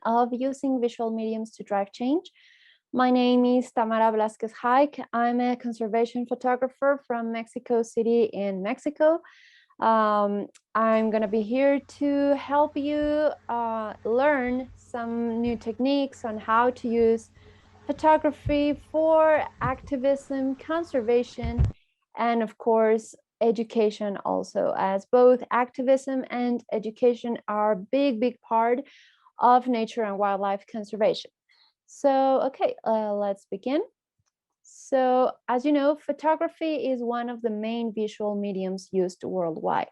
of using visual mediums to drive change. My name is Tamara Blasquez Haik. I'm a conservation photographer from Mexico City in Mexico. I'm going to be here to help you learn some new techniques on how to use photography for activism, conservation, and of course, education also, as both activism and education are a big part of nature and wildlife conservation. So, okay, let's begin. So, as you know, photography is one of the main visual mediums used worldwide.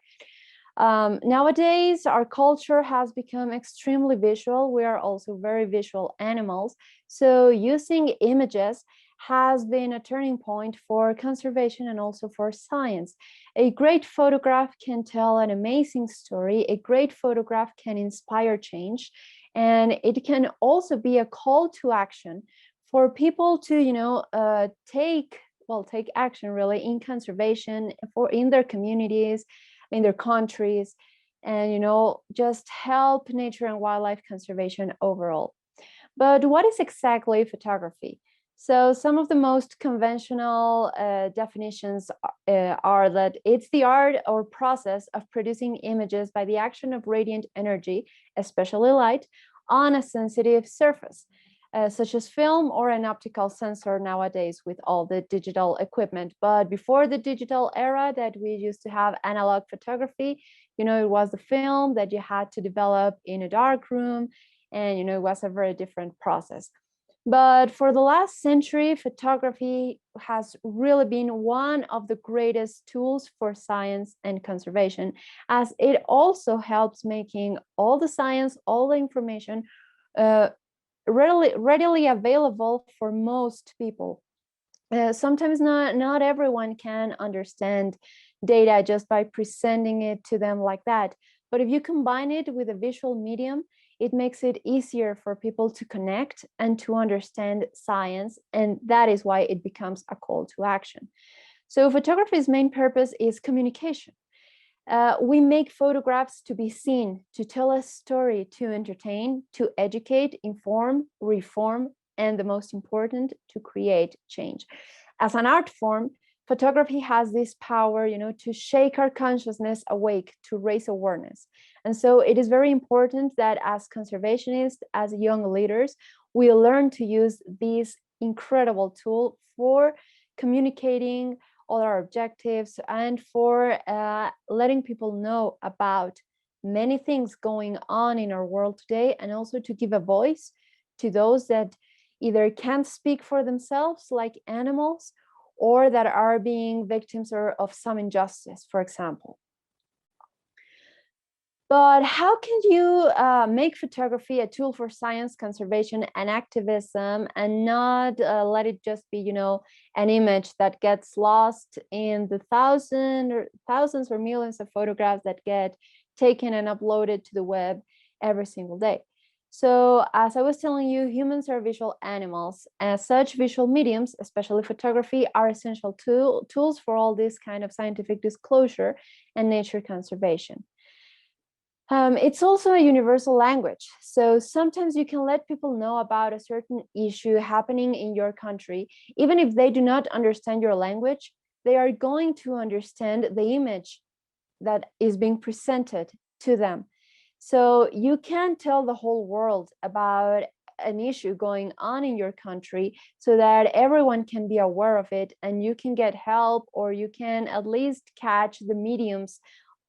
Nowadays, our culture has become extremely visual. We are also very visual animals. So using images has been a turning point for conservation and also for science. A great photograph can tell an amazing story. A great photograph can inspire change. And it can also be a call to action for people to, take action really in conservation in their communities, in their countries, and just help nature and wildlife conservation overall. But what is exactly photography? So some of the most conventional definitions are that it's the art or process of producing images by the action of radiant energy, especially light, on a sensitive surface, such as film or an optical sensor nowadays with all the digital equipment. But before the digital era that we used to have analog photography, it was the film that you had to develop in a dark room, and it was a very different process. But for the last century, photography has really been one of the greatest tools for science and conservation, as it also helps making all the science, all the information readily available for most people. Sometimes not everyone can understand data just by presenting it to them like that. But if you combine it with a visual medium, it makes it easier for people to connect and to understand science. And that is why it becomes a call to action. So photography's main purpose is communication. We make photographs to be seen, to tell a story, to entertain, to educate, inform, reform, and the most important, to create change. As an art form, photography has this power, to shake our consciousness awake, to raise awareness. And so it is very important that as conservationists, as young leaders, we learn to use this incredible tool for communicating all our objectives and for letting people know about many things going on in our world today, and also to give a voice to those that either can't speak for themselves, like animals, or that are being victims of some injustice, for example. But how can you make photography a tool for science, conservation, and activism, and not let it just be, an image that gets lost in the thousands or millions of photographs that get taken and uploaded to the web every single day? So as I was telling you, humans are visual animals. As such, visual mediums, especially photography, are essential tools for all this kind of scientific disclosure and nature conservation. It's also a universal language. So sometimes you can let people know about a certain issue happening in your country. Even if they do not understand your language, they are going to understand the image that is being presented to them. So you can tell the whole world about an issue going on in your country so that everyone can be aware of it, and you can get help, or you can at least catch the mediums,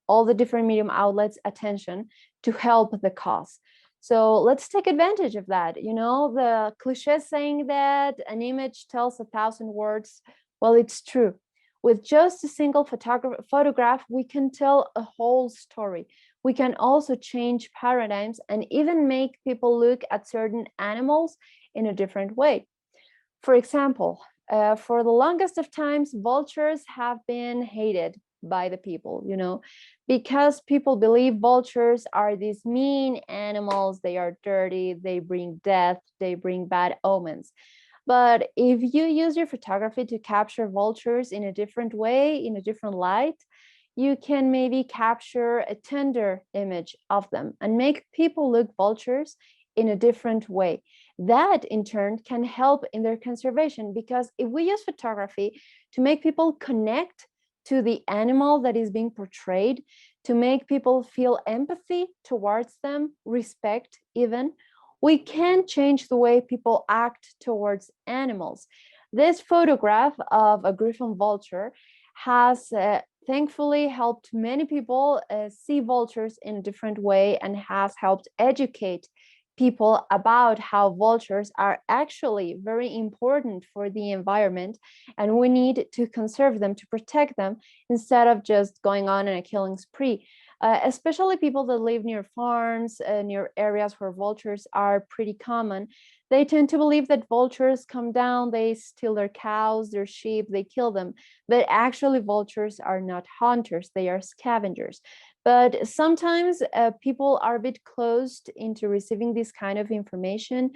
all the different medium outlets' attention to help the cause. So let's take advantage of that. The cliche saying that an image tells 1,000 words, well, it's true. With just a single photograph, we can tell a whole story. We can also change paradigms and even make people look at certain animals in a different way. For example, for the longest of times, vultures have been hated by the people, because people believe vultures are these mean animals. They are dirty, they bring death, they bring bad omens. But if you use your photography to capture vultures in a different way, in a different light, you can maybe capture a tender image of them and make people look vultures in a different way. That in turn can help in their conservation, because if we use photography to make people connect to the animal that is being portrayed, to make people feel empathy towards them, respect even, we can change the way people act towards animals. This photograph of a griffon vulture has thankfully helped many people see vultures in a different way, and has helped educate people about how vultures are actually very important for the environment, and we need to conserve them, to protect them, instead of just going on in a killing spree. Especially people that live near farms, near areas where vultures are pretty common, they tend to believe that vultures come down, they steal their cows, their sheep, they kill them. But actually, vultures are not hunters, they are scavengers. But sometimes people are a bit closed into receiving this kind of information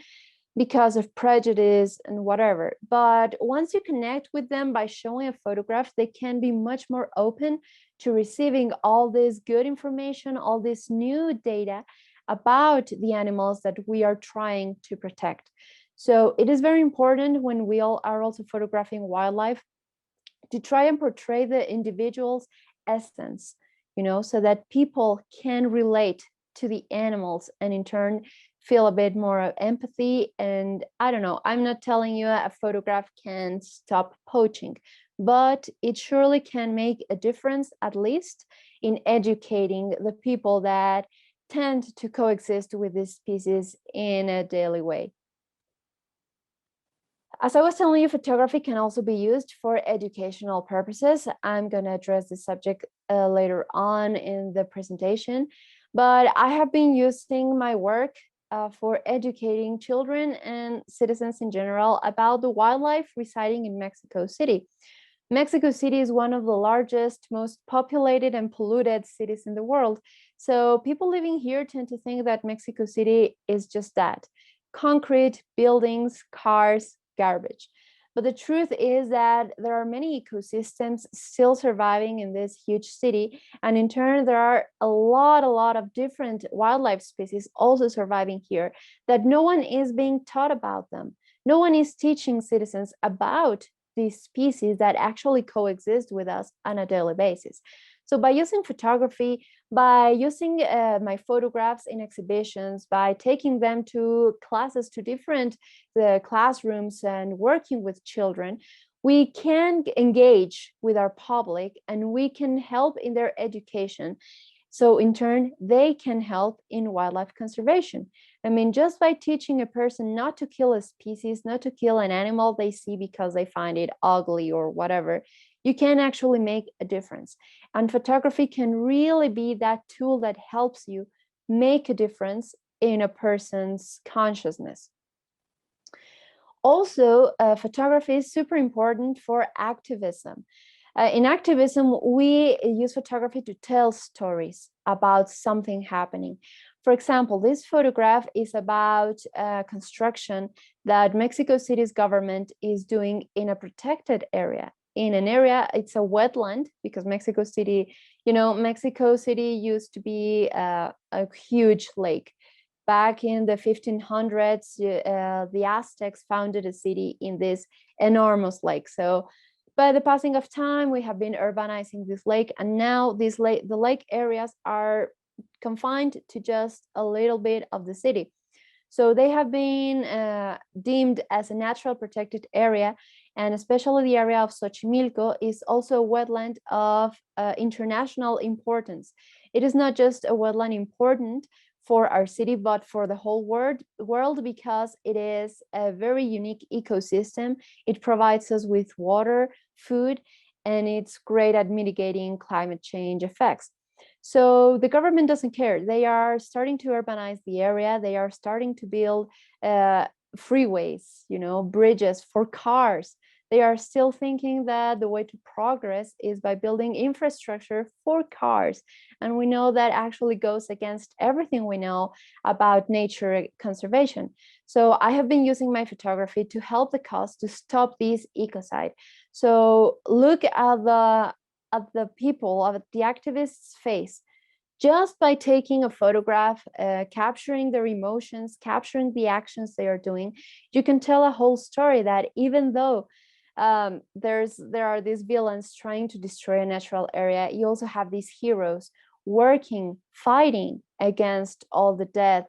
because of prejudice and whatever. But once you connect with them by showing a photograph, they can be much more open to receiving all this good information, all this new data about the animals that we are trying to protect. So it is very important, when we all are also photographing wildlife, to try and portray the individual's essence, so that people can relate to the animals, and in turn feel a bit more of empathy. And I don't know, I'm not telling you a photograph can stop poaching, but it surely can make a difference, at least in educating the people that tend to coexist with this species in a daily way. As I was telling you, photography can also be used for educational purposes. I'm going to address this subject later on in the presentation, but I have been using my work for educating children and citizens in general about the wildlife residing in Mexico City. Mexico City is one of the largest, most populated and polluted cities in the world. So people living here tend to think that Mexico City is just that: concrete, buildings, cars, garbage. But the truth is that there are many ecosystems still surviving in this huge city. And in turn, there are a lot of different wildlife species also surviving here, that no one is being taught about them. No one is teaching citizens about these species that actually coexist with us on a daily basis. So by using photography, by using my photographs in exhibitions, by taking them to classes, to different classrooms, and working with children, we can engage with our public, and we can help in their education. So in turn, they can help in wildlife conservation. I mean, just by teaching a person not to kill a species, not to kill an animal they see because they find it ugly or whatever, you can actually make a difference. And photography can really be that tool that helps you make a difference in a person's consciousness. Also, photography is super important for activism. In activism, we use photography to tell stories about something happening. For example, this photograph is about construction that Mexico City's government is doing in a protected area. In an area, it's a wetland, because Mexico City used to be a huge lake. Back in the 1500s, the Aztecs founded a city in this enormous lake. So by the passing of time, we have been urbanizing this lake, and now the lake areas are confined to just a little bit of the city. So they have been deemed as a natural protected area, and especially the area of Xochimilco is also a wetland of international importance. It is not just a wetland important for our city, but for the whole world, because it is a very unique ecosystem. It provides us with water, food, and it's great at mitigating climate change effects. So the government doesn't care. They are starting to urbanize the area. They are starting to build freeways, bridges for cars. They are still thinking that the way to progress is by building infrastructure for cars. And we know that actually goes against everything we know about nature conservation. So I have been using my photography to help the cause to stop this ecocide. So look at the people, of the activists' face. just by taking a photograph, capturing their emotions, capturing the actions they are doing, you can tell a whole story that even though there are these villains trying to destroy a natural area, you also have these heroes working, fighting against all the death,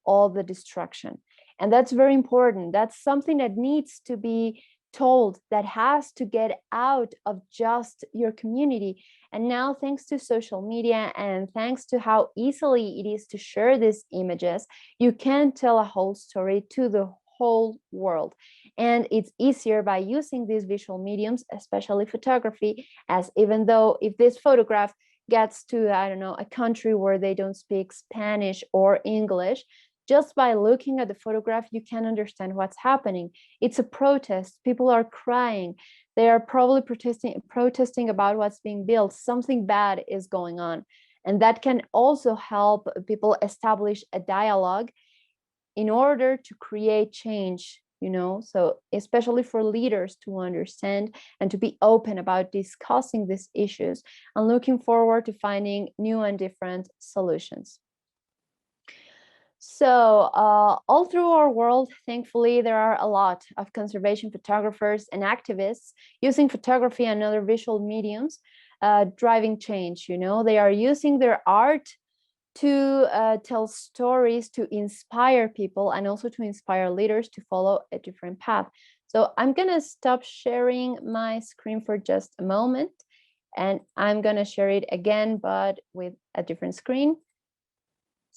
all the destruction. And that's very important. That's something that needs to be told, that has to get out of just your community. And now, thanks to social media and thanks to how easily it is to share these images, you can tell a whole story to the whole world. And it's easier by using these visual mediums, especially photography, as even though if this photograph gets to, I don't know, a country where they don't speak Spanish or English, just by looking at the photograph, you can understand what's happening. It's a protest. People are crying. They are probably protesting about what's being built. Something bad is going on. And that can also help people establish a dialogue in order to create change, so especially for leaders to understand and to be open about discussing these issues and looking forward to finding new and different solutions. So all through our world, thankfully, there are a lot of conservation photographers and activists using photography and other visual mediums, driving change. They are using their art to tell stories, to inspire people, and also to inspire leaders to follow a different path. So I'm going to stop sharing my screen for just a moment, and I'm going to share it again, but with a different screen.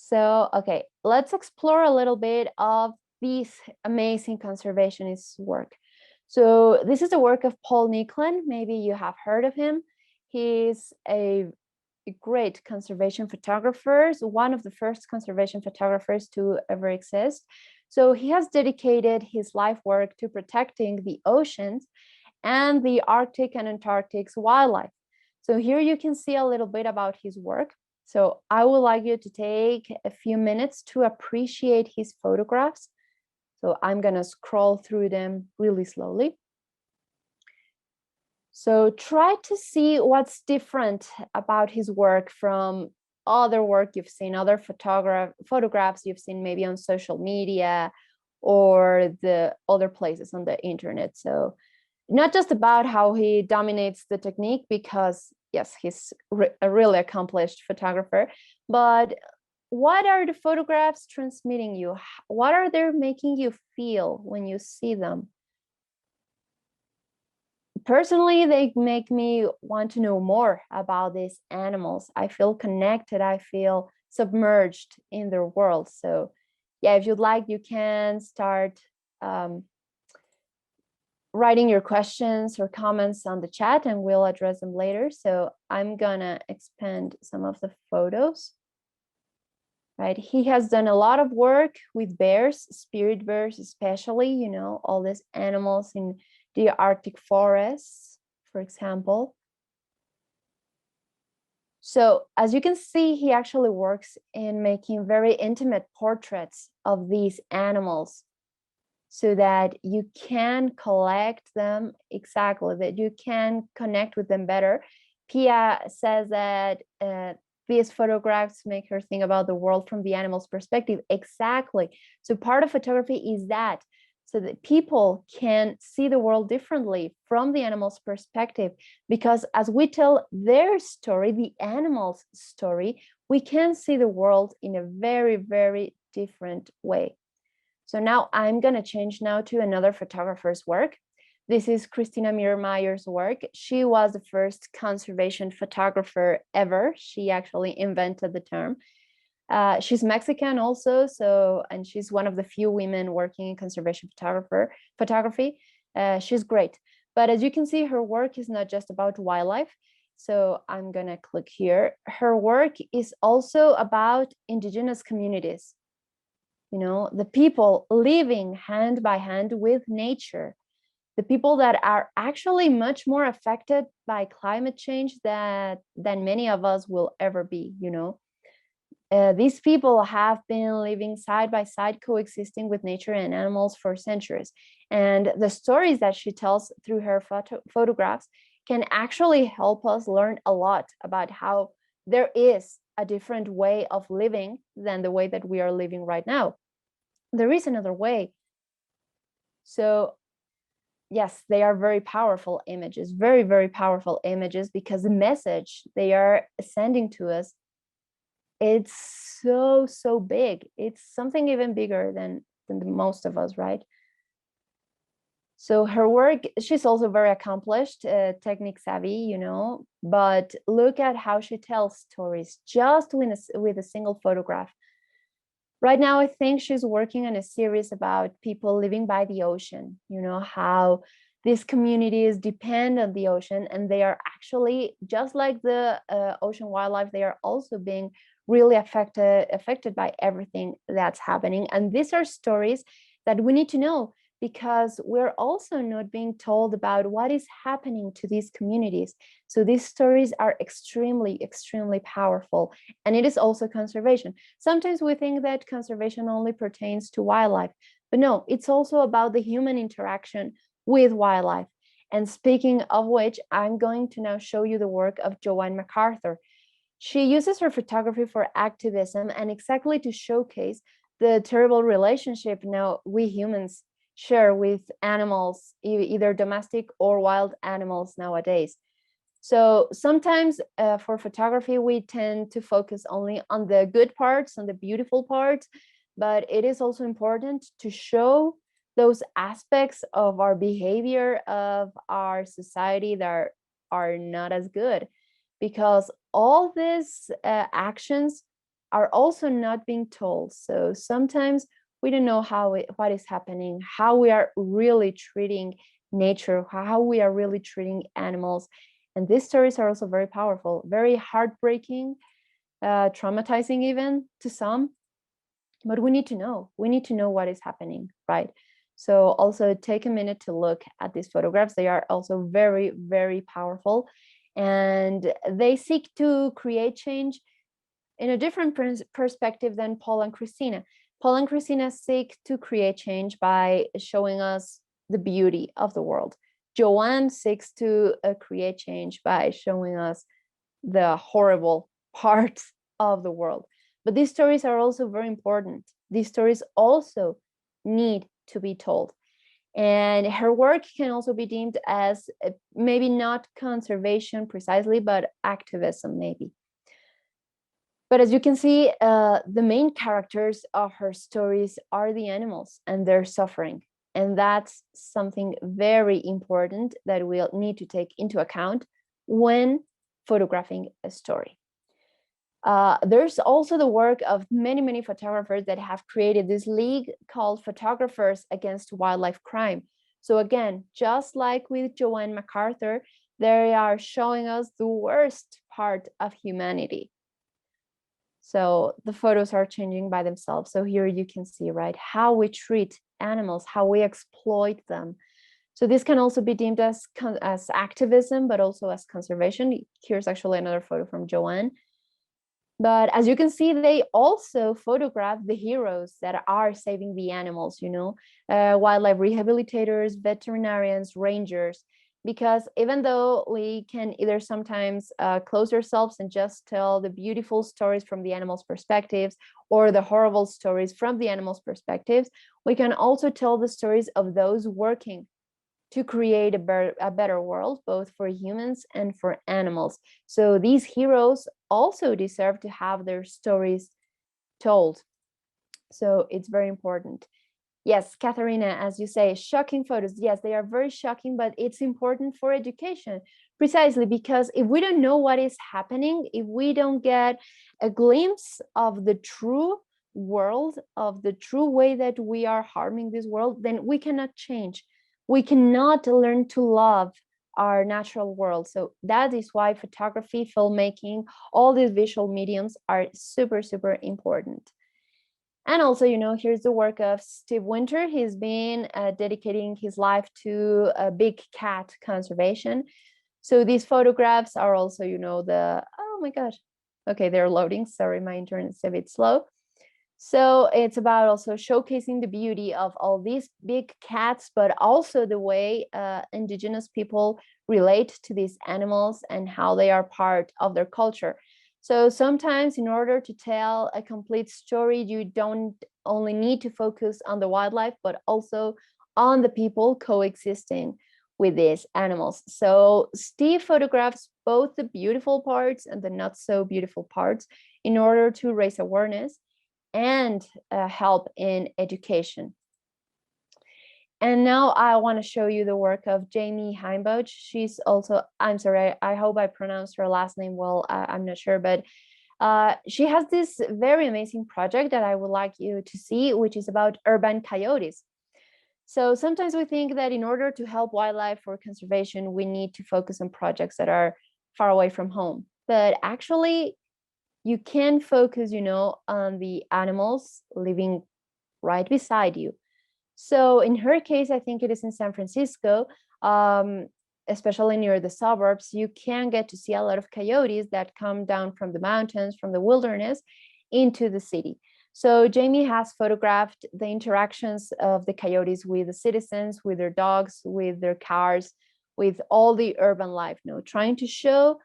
So, okay, let's explore a little bit of this amazing conservationist work. So this is the work of Paul Nicklin. Maybe you have heard of him. He's a great conservation photographer, one of the first conservation photographers to ever exist. So he has dedicated his life work to protecting the oceans and the Arctic and Antarctic's wildlife. So here you can see a little bit about his work. So I would like you to take a few minutes to appreciate his photographs. So I'm going to scroll through them really slowly. So try to see what's different about his work from other work you've seen, other photographs you've seen maybe on social media or the other places on the internet. So not just about how he dominates the technique, because yes, he's a really accomplished photographer, but what are the photographs transmitting you? What are they making you feel when you see them? Personally, they make me want to know more about these animals. I feel connected. I feel submerged in their world. So yeah, if you'd like, you can start writing your questions or comments on the chat and we'll address them later. So I'm gonna expand some of the photos. Right, he has done a lot of work with bears, spirit bears especially, all these animals in the Arctic forests, for example. So as you can see, he actually works in making very intimate portraits of these animals so that you can collect them exactly, that you can connect with them better. Pia says that these photographs make her think about the world from the animal's perspective. Exactly. So part of photography is that, so that people can see the world differently from the animal's perspective. Because as we tell their story, the animal's story, we can see the world in a very, very different way. So now I'm going to change now to another photographer's work. This is Christina Miermeyer's work. She was the first conservation photographer ever. She actually invented the term. She's Mexican also, and she's one of the few women working in conservation photography. She's great. But as you can see, her work is not just about wildlife. So I'm gonna click here. Her work is also about indigenous communities. The people living hand by hand with nature. The people that are actually much more affected by climate change than many of us will ever be. These people have been living side by side, coexisting with nature and animals for centuries. And the stories that she tells through her photographs can actually help us learn a lot about how there is a different way of living than the way that we are living right now. There is another way. So yes, they are very powerful images, very, very powerful images, because the message they are sending to us, it's so, so big. It's something even bigger than the most of us, right? So her work, she's also very accomplished, technique savvy, you know, but look at how she tells stories just with a single photograph. Right now, I think she's working on a series about people living by the ocean, you know, how these communities depend on the ocean, and they are actually, just like the ocean wildlife, they are also being really affected by everything that's happening. And these are stories that we need to know, because we're also not being told about what is happening to these communities. So these stories are extremely, extremely powerful. And it is also conservation. Sometimes we think that conservation only pertains to wildlife, but no, it's also about the human interaction with wildlife. And speaking of which, I'm going to now show you the work of Joanne MacArthur. She uses her photography for activism and exactly to showcase the terrible relationship now we humans share with animals, either domestic or wild animals nowadays. So sometimes for photography, we tend to focus only on the good parts, on the beautiful parts, but it is also important to show those aspects of our behavior, of our society, that are not as good, because all these actions are also not being told. So sometimes we don't know what is happening, how we are really treating nature, how we are really treating animals. And these stories are also very powerful, very heartbreaking, traumatizing even to some. But we need to know. We need to know what is happening, right? So also take a minute to look at these photographs. They are also very, very powerful. And they seek to create change in a different perspective than Paul and Christina. Paul and Christina seek to create change by showing us the beauty of the world. Joanne seeks to create change by showing us the horrible parts of the world. But these stories are also very important. These stories also need to be told. And her work can also be deemed as maybe not conservation precisely, but activism, maybe. But as you can see, the main characters of her stories are the animals and their suffering. And that's something very important that we'll need to take into account when photographing a story. There's also the work of many, many photographers that have created this league called Photographers Against Wildlife Crime. So again, just like with Joanne MacArthur, they are showing us the worst part of humanity. So the photos are changing by themselves. So here you can see, right, how we treat animals, how we exploit them. So this can also be deemed as activism, but also as conservation. Here's actually another photo from Joanne. But as you can see, they also photograph the heroes that are saving the animals, you know, wildlife rehabilitators, veterinarians, rangers, because even though we can either sometimes close ourselves and just tell the beautiful stories from the animals' perspectives or the horrible stories from the animals' perspectives, we can also tell the stories of those working to create a better world, both for humans and for animals. So these heroes also deserve to have their stories told. So it's very important. Yes, Katharina, as you say, shocking photos. Yes, they are very shocking, but it's important for education, precisely because if we don't know what is happening, if we don't get a glimpse of the true world, of the true way that we are harming this world, then we cannot change. We cannot learn to love our natural world. So that is why photography, filmmaking, all these visual mediums are super, super important. And also, you know, here's the work of Steve Winter. He's been dedicating his life to big cat conservation. So these photographs are also, you know, oh my gosh. Okay, they're loading. Sorry, my internet's a bit slow. So it's about also showcasing the beauty of all these big cats, but also the way indigenous people relate to these animals and how they are part of their culture. So sometimes in order to tell a complete story, you don't only need to focus on the wildlife, but also on the people coexisting with these animals. So Steve photographs both the beautiful parts and the not so beautiful parts in order to raise awareness and help in education. And now I want to show you the work of Jamie Heimboch. She's also, I'm sorry, I hope I pronounced her last name well. I'm not sure, but she has this very amazing project that I would like you to see, which is about urban coyotes. So sometimes we think that in order to help wildlife or conservation, we need to focus on projects that are far away from home. But actually, you can focus, on the animals living right beside you. So in her case, I think it is in San Francisco, especially near the suburbs, you can get to see a lot of coyotes that come down from the mountains, from the wilderness into the city. So Jamie has photographed the interactions of the coyotes with the citizens, with their dogs, with their cars, with all the urban life, trying to show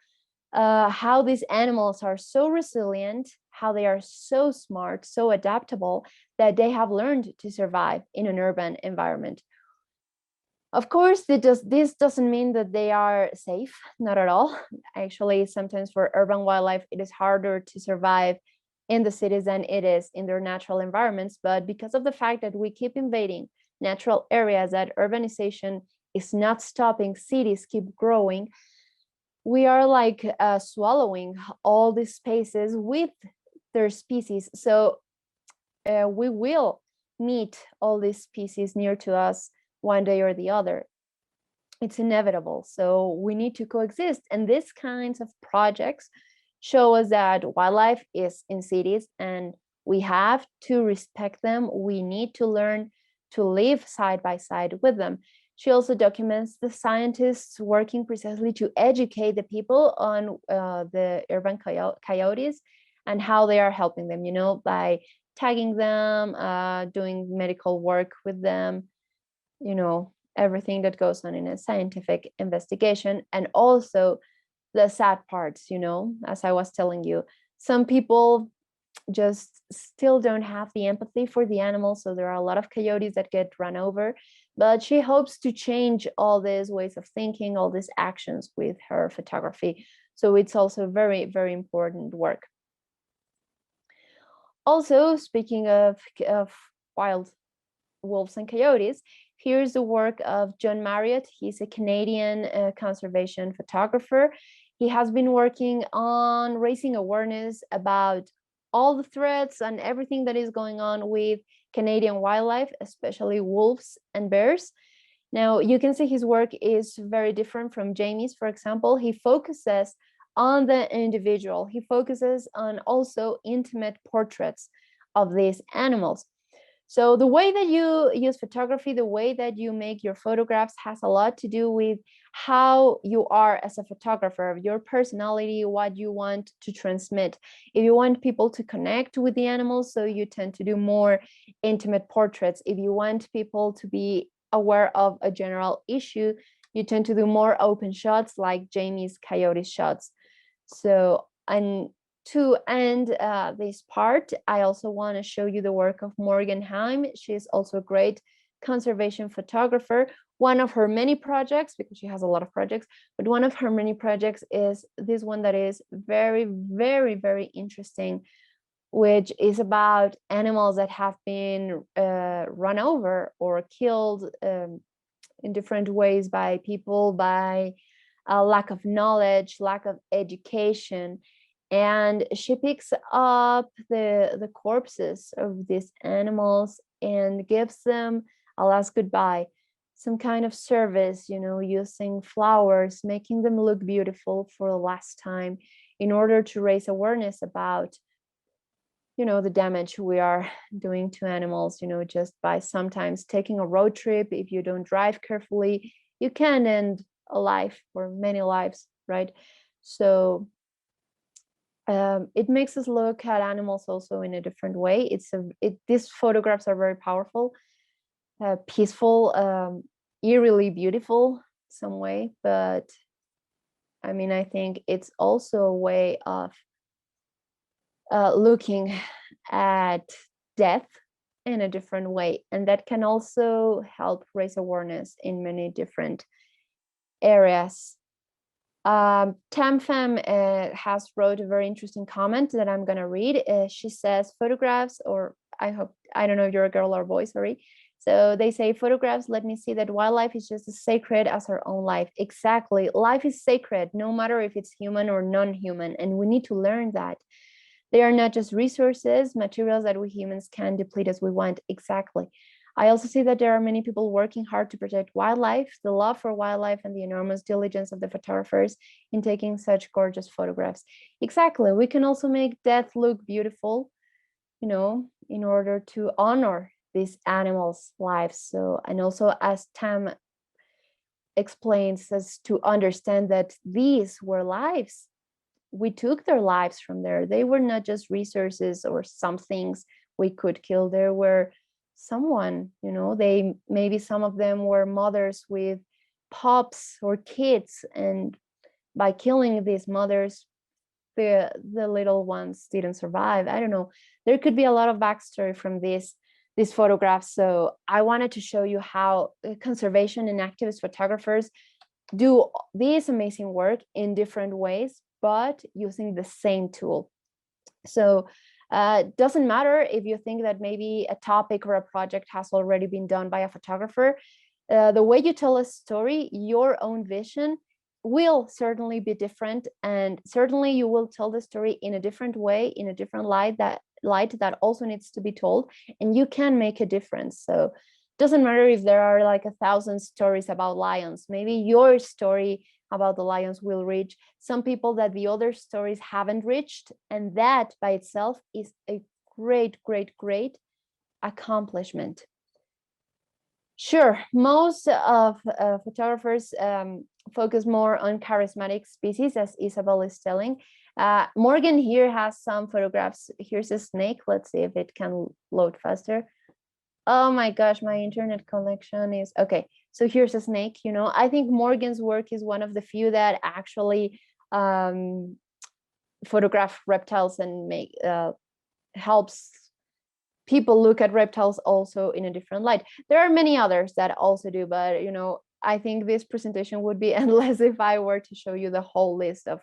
how these animals are so resilient, how they are so smart, so adaptable, that they have learned to survive in an urban environment. Of course, this doesn't mean that they are safe, not at all. Actually, sometimes for urban wildlife, it is harder to survive in the cities than it is in their natural environments. But because of the fact that we keep invading natural areas, that urbanization is not stopping, cities keep growing, we are like swallowing all these spaces with their species. So we will meet all these species near to us one day or the other. It's inevitable. So we need to coexist. And these kinds of projects show us that wildlife is in cities and we have to respect them. We need to learn to live side by side with them. She also documents the scientists working precisely to educate the people on the urban coyotes and how they are helping them, by tagging them, doing medical work with them, everything that goes on in a scientific investigation. And also the sad parts, as I was telling you, some people just still don't have the empathy for the animals. So there are a lot of coyotes that get run over. But she hopes to change all these ways of thinking, all these actions with her photography. So it's also very, very important work. Also, speaking of wild wolves and coyotes, here's the work of John Marriott. He's a Canadian conservation photographer. He has been working on raising awareness about all the threats and everything that is going on with Canadian wildlife, especially wolves and bears. Now, you can see his work is very different from Jamie's. For example, he focuses on the individual. He focuses on also intimate portraits of these animals. So the way that you use photography, the way that you make your photographs has a lot to do with how you are as a photographer, your personality, what you want to transmit. If you want people to connect with the animals, so you tend to do more intimate portraits. If you want people to be aware of a general issue, you tend to do more open shots like Jamie's coyote shots. So, and to end this part, I also want to show you the work of Morgan Heim. She's also a great conservation photographer. One of her many projects, because she has a lot of projects, but one of her many projects is this one that is very, very, very interesting, which is about animals that have been run over or killed in different ways by people, by a lack of knowledge, lack of education. And she picks up the corpses of these animals and gives them a last goodbye, some kind of service, using flowers, making them look beautiful for the last time in order to raise awareness about the damage we are doing to animals, just by sometimes taking a road trip. If you don't drive carefully, you can end a life or many lives, right? So it makes us look at animals also in a different way. These photographs are very powerful, peaceful, eerily beautiful some way. But I mean, I think it's also a way of looking at death in a different way, and that can also help raise awareness in many different areas. Tamfam has wrote a very interesting comment that I'm going to read. She says photographs, or I don't know if you're a girl or a boy, sorry. So they say photographs let me see that wildlife is just as sacred as our own life. Exactly. Life is sacred, no matter if it's human or non-human. And we need to learn that. They are not just resources, materials that we humans can deplete as we want. Exactly. I also see that there are many people working hard to protect wildlife, the love for wildlife, and the enormous diligence of the photographers in taking such gorgeous photographs. Exactly. We can also make death look beautiful, you know, in order to honor these animals' lives. So, and also as Tam explains, us to understand that these were lives. We took their lives from there. They were not just resources or some things we could kill. There were someone, you know, they maybe some of them were mothers with pups or kids, and by killing these mothers, the little ones didn't survive. I don't know. There could be a lot of backstory from these photographs. So I wanted to show you how conservation and activist photographers do this amazing work in different ways, but using the same tool. So doesn't matter if you think that maybe a topic or a project has already been done by a photographer. The way you tell a story, your own vision will certainly be different, and certainly you will tell the story in a different way, in a different light that also needs to be told, and you can make a difference. So doesn't matter if there are like 1,000 stories about lions, maybe your story about the lions will reach some people that the other stories haven't reached, and that by itself is a great accomplishment. Sure, most of photographers focus more on charismatic species, as Isabel is telling. Morgan here has some photographs. Here's a snake. Let's see if it can load faster. Oh my gosh, my internet connection is okay. So here's a snake. You know, I think Morgan's work is one of the few that actually photograph reptiles and make helps people look at reptiles also in a different light. There are many others that also do, but you know, I think this presentation would be endless if I were to show you the whole list of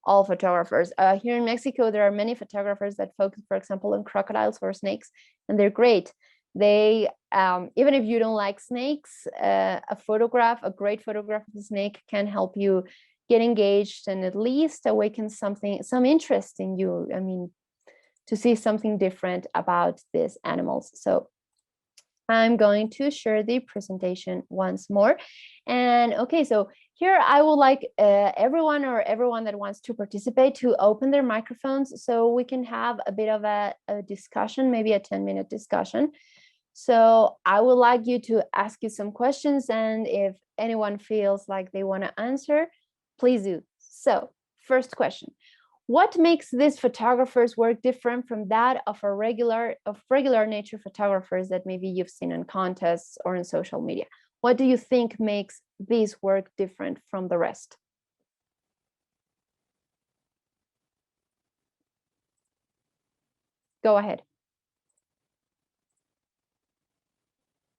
all photographers. Here in Mexico, there are many photographers that focus, for example, on crocodiles or snakes, and they're great. They, even if you don't like snakes, a great photograph of a snake can help you get engaged and at least awaken some interest in you. I mean, to see something different about these animals. So I'm going to share the presentation once more. And okay, so here I would like everyone that wants to participate to open their microphones so we can have a bit of a discussion, maybe a 10-minute discussion. So I would like you to ask you some questions, and if anyone feels like they want to answer, please do. So first question. What makes these photographers' work different from that of regular nature photographers that maybe you've seen in contests or in social media? What do you think makes this work different from the rest? Go ahead.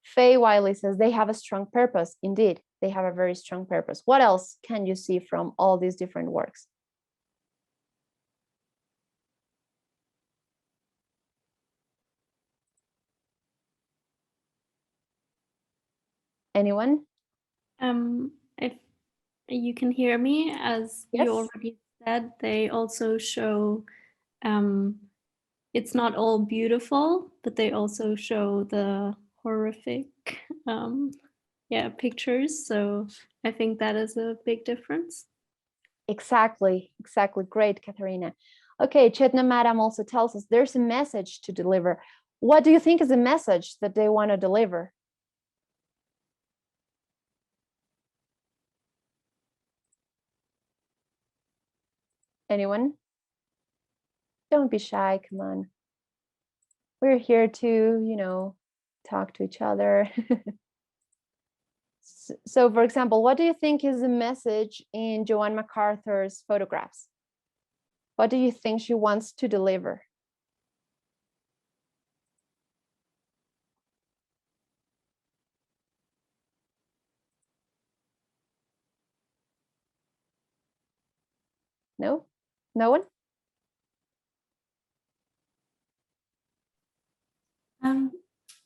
Faye Wiley says they have a strong purpose. Indeed, they have a very strong purpose. What else can you see from all these different works? Anyone? If you can hear me, as Yes. you already said, they also show it's not all beautiful, but they also show the horrific pictures. So I think that is a big difference. Exactly. Great, Katharina. Okay, Chetna Madam also tells us there's a message to deliver. What do you think is the message that they want to deliver? Anyone? Don't be shy, come on. We're here to, you know, talk to each other. So, for example, what do you think is the message in Joanne MacArthur's photographs? What do you think she wants to deliver? No? No one?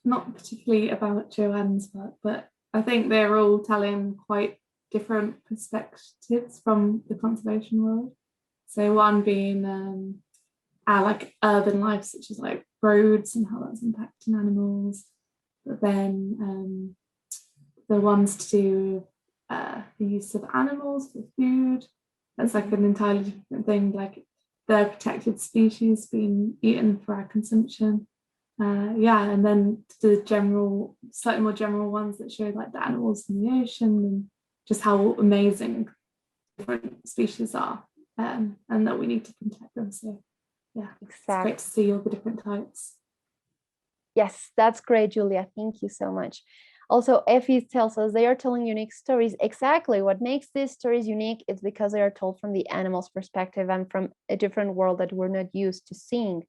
Not particularly about Joanne's work, but I think they're all telling quite different perspectives from the conservation world. So one being our like urban life, such as like roads and how that's impacting animals, but then the ones to do with the use of animals for food. That's like an entirely different thing, like the protected species being eaten for our consumption. Yeah, and then the general, slightly more general ones that show like the animals in the ocean and just how amazing different species are, and that we need to protect them. So yeah, it's great to see all the different types. Yes, that's great, Julia. Thank you so much. Also, Effie tells us they are telling unique stories. Exactly. What makes these stories unique is because they are told from the animal's perspective and from a different world that we're not used to seeing.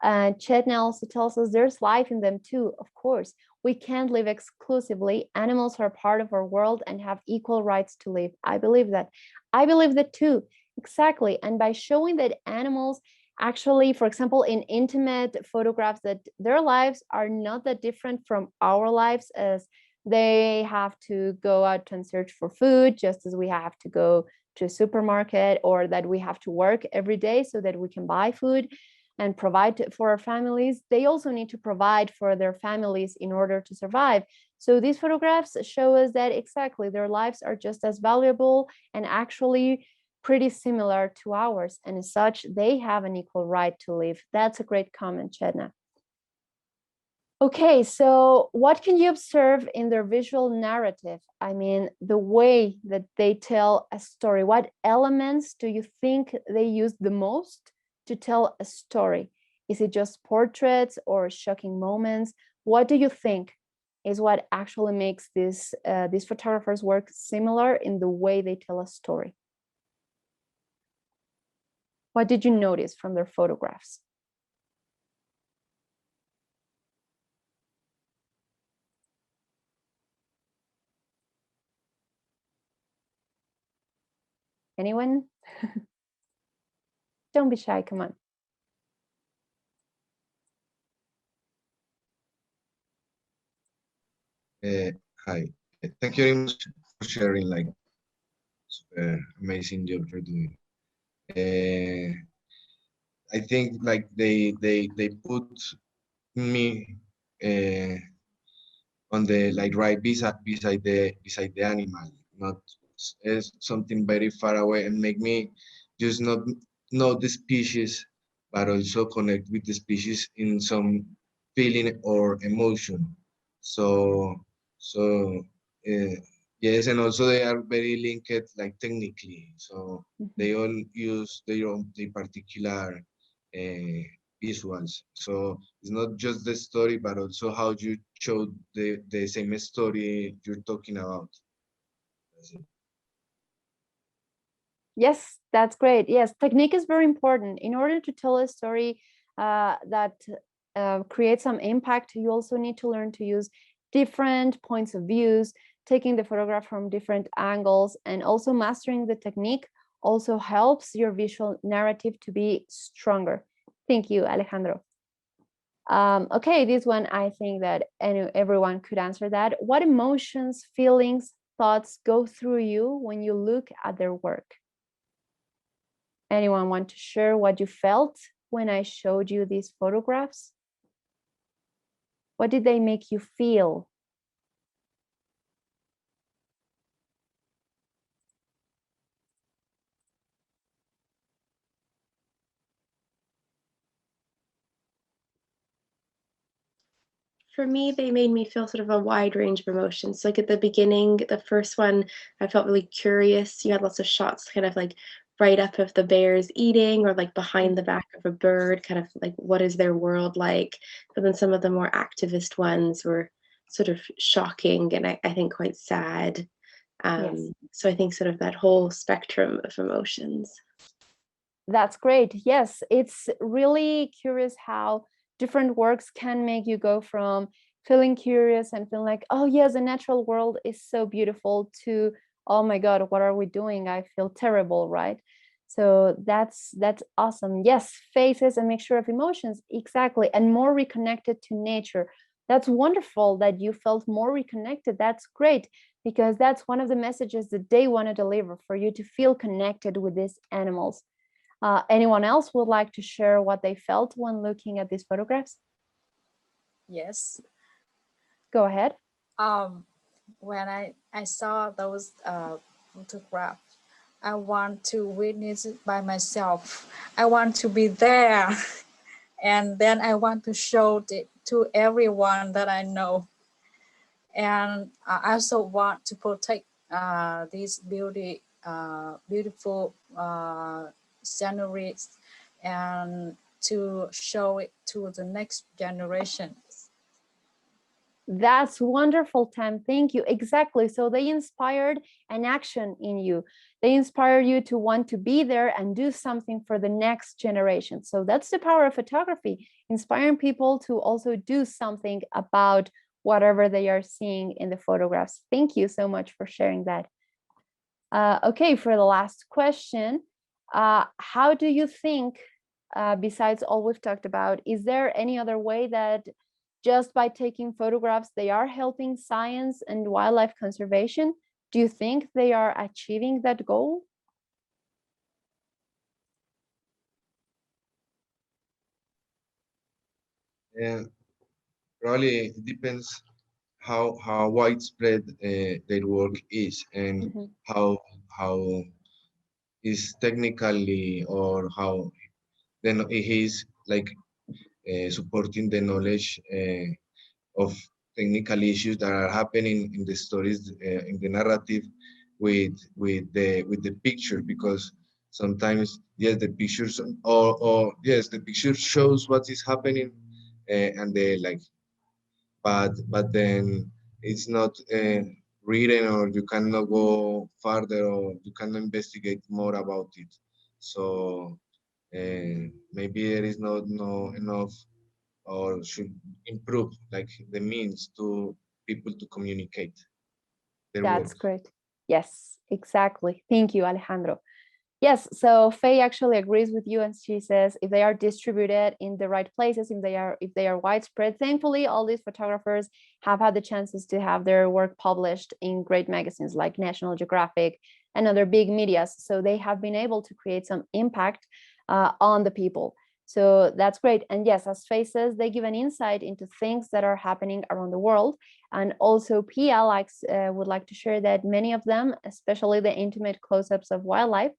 Chetna also tells us there's life in them too. Of course, we can't live exclusively. Animals are part of our world and have equal rights to live. I believe that. I believe that too. Exactly. And by showing that animals actually, for example, in intimate photographs, that their lives are not that different from our lives, as they have to go out and search for food, just as we have to go to a supermarket, or that we have to work every day so that we can buy food and provide for our families. They also need to provide for their families in order to survive. So these photographs show us that exactly their lives are just as valuable and actually pretty similar to ours. And as such, they have an equal right to live. That's a great comment, Chetna. Okay, so what can you observe in their visual narrative? I mean, the way that they tell a story. What elements do you think they use the most to tell a story? Is it just portraits or shocking moments? What do you think is what actually makes these photographers' work similar in the way they tell a story? What did you notice from their photographs? Anyone? Don't be shy, come on. Hi, thank you very much for sharing, like, super amazing job you're doing. I think like they put me on the like right beside the animal, not as something very far away, and make me just not know the species, but also connect with the species in some feeling or emotion. So so uh, yes, and also they are very linked like technically. So they all use their particular visuals. So it's not just the story, but also how you show the same story you're talking about. Yes, that's great. Yes, technique is very important. In order to tell a story that creates some impact, you also need to learn to use different points of views, taking the photograph from different angles, and also mastering the technique also helps your visual narrative to be stronger. Thank you, Alejandro. Okay, this one, I think that everyone could answer that. What emotions, feelings, thoughts go through you when you look at their work? Anyone want to share what you felt when I showed you these photographs? What did they make you feel? For me, they made me feel sort of a wide range of emotions. Like at the beginning, the first one, I felt really curious. You had lots of shots kind of like right up of the bears eating or like behind the back of a bird, kind of like what is their world like? But then some of the more activist ones were sort of shocking and I think quite sad. Yes. So I think sort of that whole spectrum of emotions. That's great. Yes, it's really curious how different works can make you go from feeling curious and feeling like, oh yes, the natural world is so beautiful, to, oh my God, what are we doing? I feel terrible, right? So that's awesome. Yes, faces, a mixture of emotions, exactly, and more reconnected to nature. That's wonderful that you felt more reconnected. That's great, because that's one of the messages that they want to deliver, for you to feel connected with these animals. Anyone else would like to share what they felt when looking at these photographs? Yes. Go ahead. When I saw those photographs, I want to witness it by myself. I want to be there. And then I want to show it to everyone that I know. And I also want to protect these beautiful sceneries, and to show it to the next generation. That's wonderful, Tam. Thank you. Exactly. So they inspired an action in you. They inspire you to want to be there and do something for the next generation. So that's the power of photography, inspiring people to also do something about whatever they are seeing in the photographs. Thank you so much for sharing that. Okay, for the last question, how do you think, besides all we've talked about, is there any other way that just by taking photographs, they are helping science and wildlife conservation? Do you think they are achieving that goal? And probably it depends how widespread their work is, and Mhm. how is technically, or how then he is like supporting the knowledge of technical issues that are happening in the stories, in the narrative, with the picture, because sometimes yes the pictures, or yes the picture shows what is happening, and they like, but then it's not written, or you cannot go further, or you cannot investigate more about it. So maybe there is not no enough, or should improve like the means to people to communicate their That's work. great. Yes, exactly. Thank you, Alejandro. Yes, so Faye actually agrees with you, and she says if they are distributed in the right places, if they are widespread, thankfully all these photographers have had the chances to have their work published in great magazines like National Geographic and other big medias. So they have been able to create some impact on the people. So that's great. And yes, as Faye says, they give an insight into things that are happening around the world. And also Pia would like to share that many of them, especially the intimate close-ups of wildlife,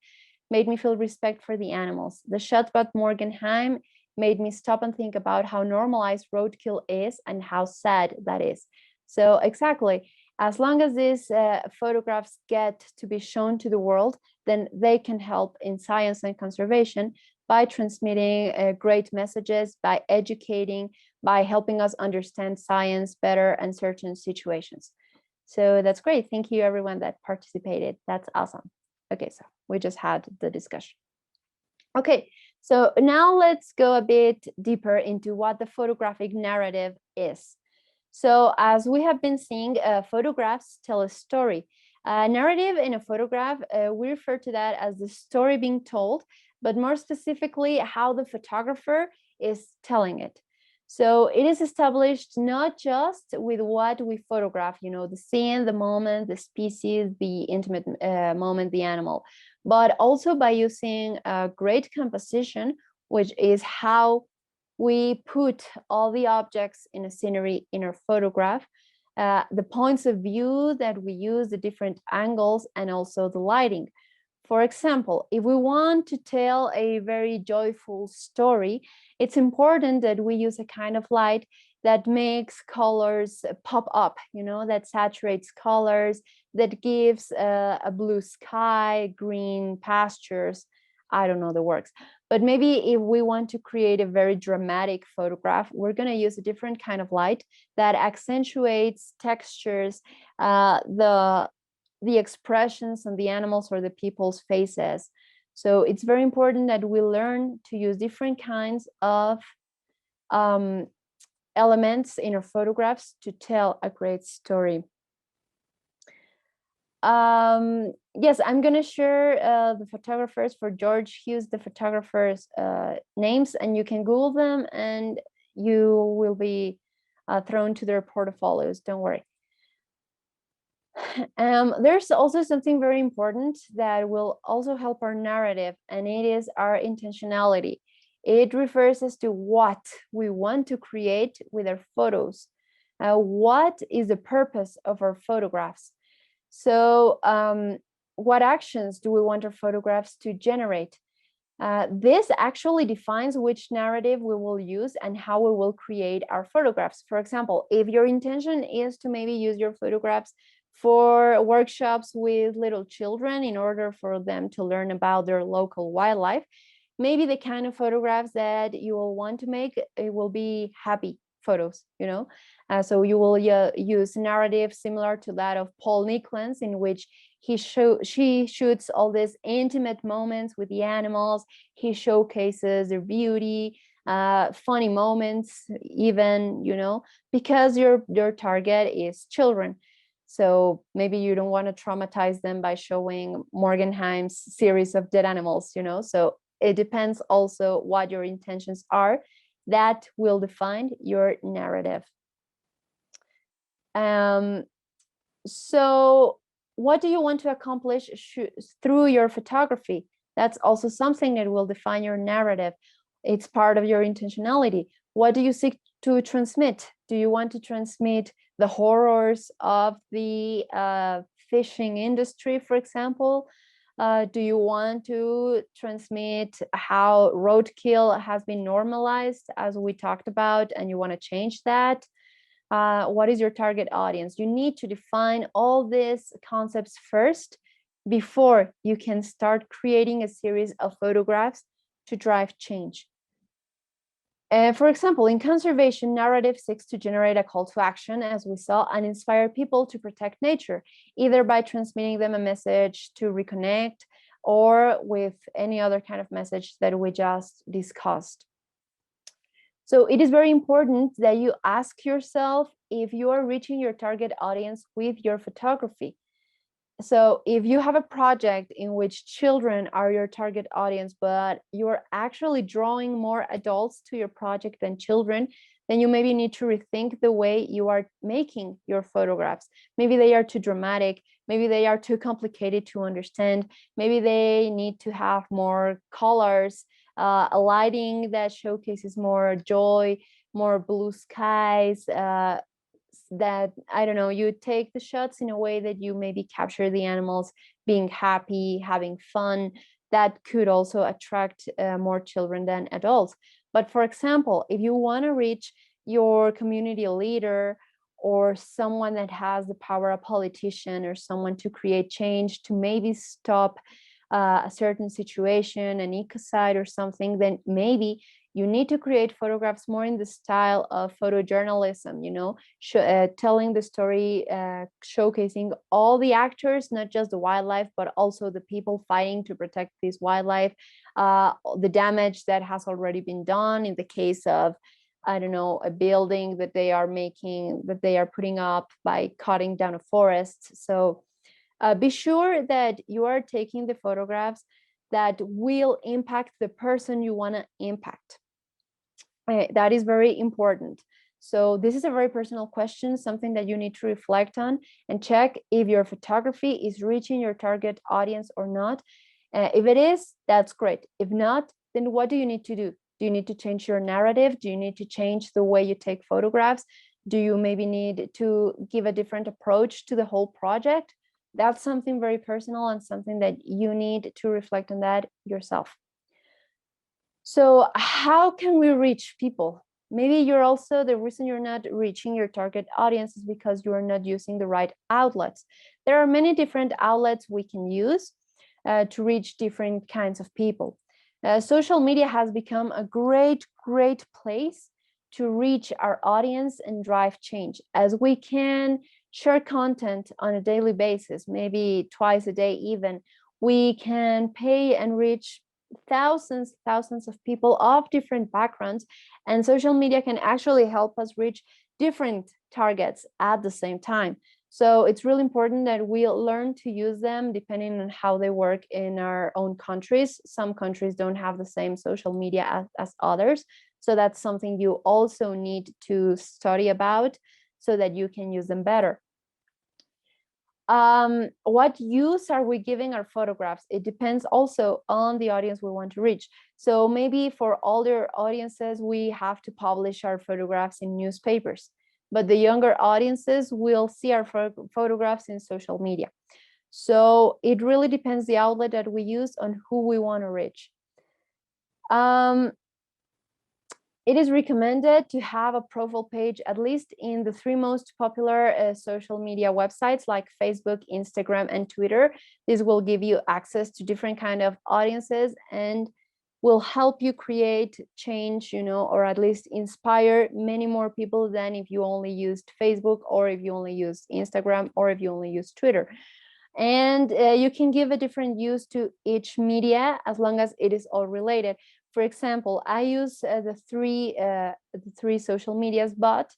made me feel respect for the animals. The shot by Morgenheim made me stop and think about how normalized roadkill is and how sad that is. So exactly, as long as these photographs get to be shown to the world, then they can help in science and conservation by transmitting great messages, by educating, by helping us understand science better and certain situations. So that's great. Thank you everyone that participated. That's awesome. Okay, so we just had the discussion. Okay, so now let's go a bit deeper into what the photographic narrative is. So as we have been seeing, photographs tell a story. A narrative in a photograph, we refer to that as the story being told, but more specifically, how the photographer is telling it. So it is established not just with what we photograph, the scene, the moment, the species, the intimate moment, the animal, but also by using a great composition, which is how we put all the objects in a scenery in our photograph, the points of view that we use, the different angles, and also the lighting. For example, if we want to tell a very joyful story, it's important that we use a kind of light that makes colors pop up, that saturates colors, that gives a blue sky, green pastures. I don't know the works. But maybe if we want to create a very dramatic photograph, we're going to use a different kind of light that accentuates textures, the expressions on the animals or the people's faces. So it's very important that we learn to use different kinds of elements in our photographs to tell a great story. Yes, I'm gonna share the photographers for George Hughes, the photographers' names, and you can Google them and you will be thrown to their portfolios, don't worry. There's also something very important that will also help our narrative, and it is our intentionality. It refers as to what we want to create with our photos. What is the purpose of our photographs? So what actions do we want our photographs to generate? This actually defines which narrative we will use and how we will create our photographs. For example, if your intention is to maybe use your photographs for workshops with little children in order for them to learn about their local wildlife, maybe the kind of photographs that you will want to make, it will be happy photos, you know. So you will use narrative similar to that of Paul Nicklen's, in which she shoots all these intimate moments with the animals. He showcases their beauty, funny moments, even, you know, because your target is children. So maybe you don't want to traumatize them by showing Morgenheim's series of dead animals, you know. So it depends also what your intentions are. That will define your narrative. So what do you want to accomplish through your photography? That's also something that will define your narrative. It's part of your intentionality. What do you seek to transmit? Do you want to transmit the horrors of the fishing industry, for example? Do you want to transmit how roadkill has been normalized, as we talked about, and you want to change that? What is your target audience? You need to define all these concepts first before you can start creating a series of photographs to drive change. For example, in conservation, narrative seeks to generate a call to action, as we saw, and inspire people to protect nature, either by transmitting them a message to reconnect or with any other kind of message that we just discussed. So it is very important that you ask yourself if you are reaching your target audience with your photography. So if you have a project in which children are your target audience, but you're actually drawing more adults to your project than children, then you maybe need to rethink the way you are making your photographs. Maybe they are too dramatic, maybe they are too complicated to understand, maybe they need to have more colors, a lighting that showcases more joy, more blue skies, that, I don't know, you take the shots in a way that you maybe capture the animals being happy, having fun. That could also attract more children than adults. But for example, if you want to reach your community leader or someone that has the power, a politician or someone to create change, to maybe stop a certain situation, an ecocide or something, then maybe you need to create photographs more in the style of photojournalism, you know, telling the story, showcasing all the actors, not just the wildlife, but also the people fighting to protect this wildlife, the damage that has already been done in the case of, I don't know, a building that they are making, that they are putting up by cutting down a forest. So be sure that you are taking the photographs that will impact the person you want to impact. That is very important. So this is a very personal question, something that you need to reflect on and check if your photography is reaching your target audience or not. If it is, that's great. If not, then what do you need to do? Do you need to change your narrative? Do you need to change the way you take photographs? Do you maybe need to give a different approach to the whole project? That's something very personal and something that you need to reflect on that yourself. So how can we reach people? Maybe you're also, the reason you're not reaching your target audience is because you are not using the right outlets. There are many different outlets we can use to reach different kinds of people. Social media has become a great place to reach our audience and drive change, as we can share content on a daily basis, maybe twice a day even. We can pay and reach thousands of people of different backgrounds, and social media can actually help us reach different targets at the same time. So it's really important that we learn to use them depending on how they work in our own countries. Some countries don't have the same social media as others. So that's something you also need to study about so that you can use them better. What use are we giving our photographs? It depends also on the audience we want to reach. So maybe for older audiences, we have to publish our photographs in newspapers, but the younger audiences will see our photographs in social media. So it really depends the outlet that we use on who we want to reach. It is recommended to have a profile page at least in the 3 most popular social media websites like Facebook, Instagram, and Twitter. This will give you access to different kind of audiences and will help you create change, or at least inspire many more people than if you only used Facebook, or if you only use Instagram, or if you only use Twitter. And you can give a different use to each media as long as it is all related. For example, I use the three social medias, but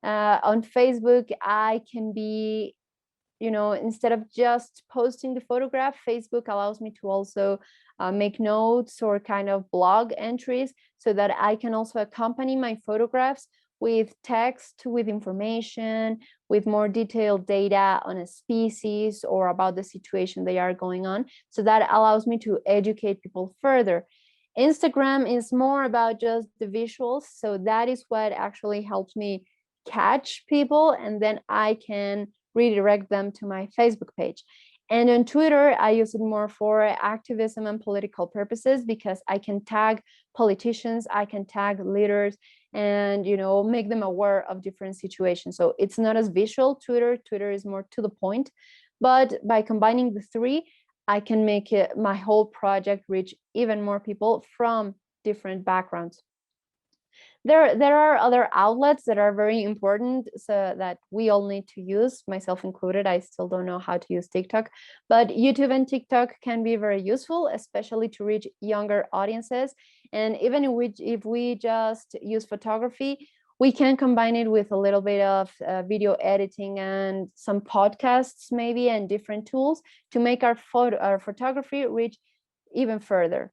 on Facebook, I can be, instead of just posting the photograph, Facebook allows me to also make notes or kind of blog entries so that I can also accompany my photographs with text, with information, with more detailed data on a species or about the situation they are going on. So that allows me to educate people further. Instagram is more about just the visuals. So that is what actually helps me catch people, and then I can redirect them to my Facebook page. And on Twitter, I use it more for activism and political purposes because I can tag politicians, I can tag leaders, and make them aware of different situations. So it's not as visual. Twitter is more to the point, but by combining the three, I can make my whole project reach even more people from different backgrounds. There are other outlets that are very important, so that we all need to use, myself included. I still don't know how to use TikTok, but YouTube and TikTok can be very useful, especially to reach younger audiences. And even if we just use photography, we can combine it with a little bit of video editing and some podcasts maybe, and different tools to make our photography reach even further.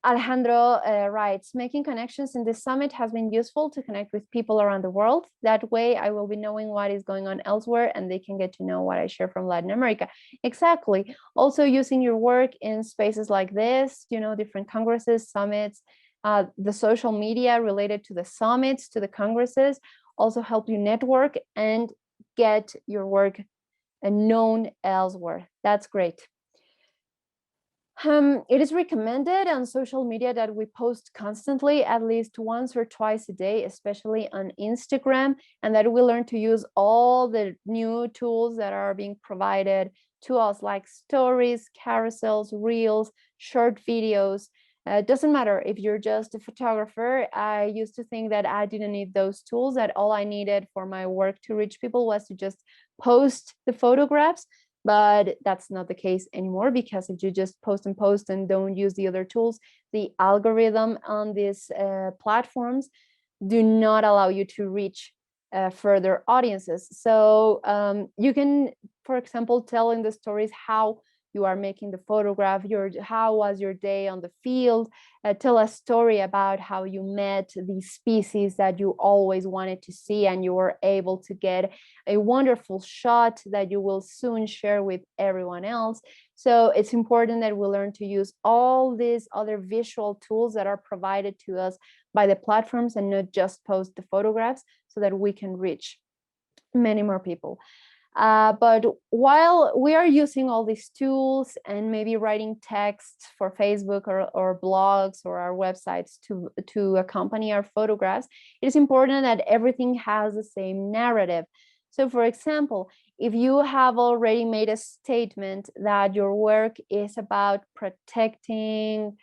Alejandro writes, making connections in this summit has been useful to connect with people around the world. That way I will be knowing what is going on elsewhere and they can get to know what I share from Latin America. Exactly. Also using your work in spaces like this, different congresses, summits, the social media related to the summits, to the congresses, also help you network and get your work known elsewhere. That's great. It is recommended on social media that we post constantly, at least once or twice a day, especially on Instagram, and that we learn to use all the new tools that are being provided to us, like stories, carousels, reels, short videos. It doesn't matter if you're just a photographer. I used to think that I didn't need those tools, that all I needed for my work to reach people was to just post the photographs. But that's not the case anymore, because if you just post and don't use the other tools, the algorithm on these platforms do not allow you to reach further audiences. So you can, for example, tell in the stories how you are making the photograph, how was your day on the field, tell a story about how you met the species that you always wanted to see and you were able to get a wonderful shot that you will soon share with everyone else. So it's important that we learn to use all these other visual tools that are provided to us by the platforms and not just post the photographs, so that we can reach many more people. But while we are using all these tools and maybe writing texts for Facebook or blogs or our websites to accompany our photographs, it is important that everything has the same narrative. So for example, if you have already made a statement that your work is about protecting,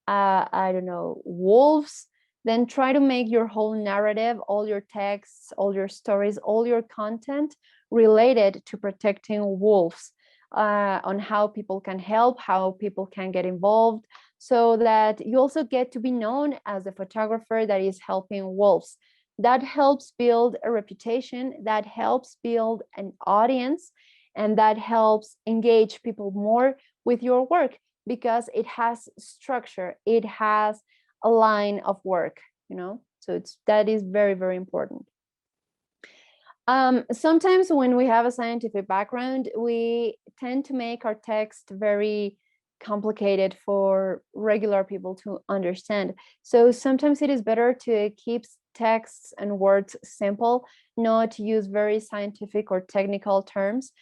I don't know, wolves, then try to make your whole narrative, all your texts, all your stories, all your content related to protecting wolves, on how people can help, how people can get involved, so that you also get to be known as a photographer that is helping wolves. That helps build a reputation, that helps build an audience, and that helps engage people more with your work, because it has structure, it has a line of work, you know, so that is very, very important. Sometimes when we have a scientific background, we tend to make our text very complicated for regular people to understand. So sometimes it is better to keep texts and words simple, not use very scientific or technical terms,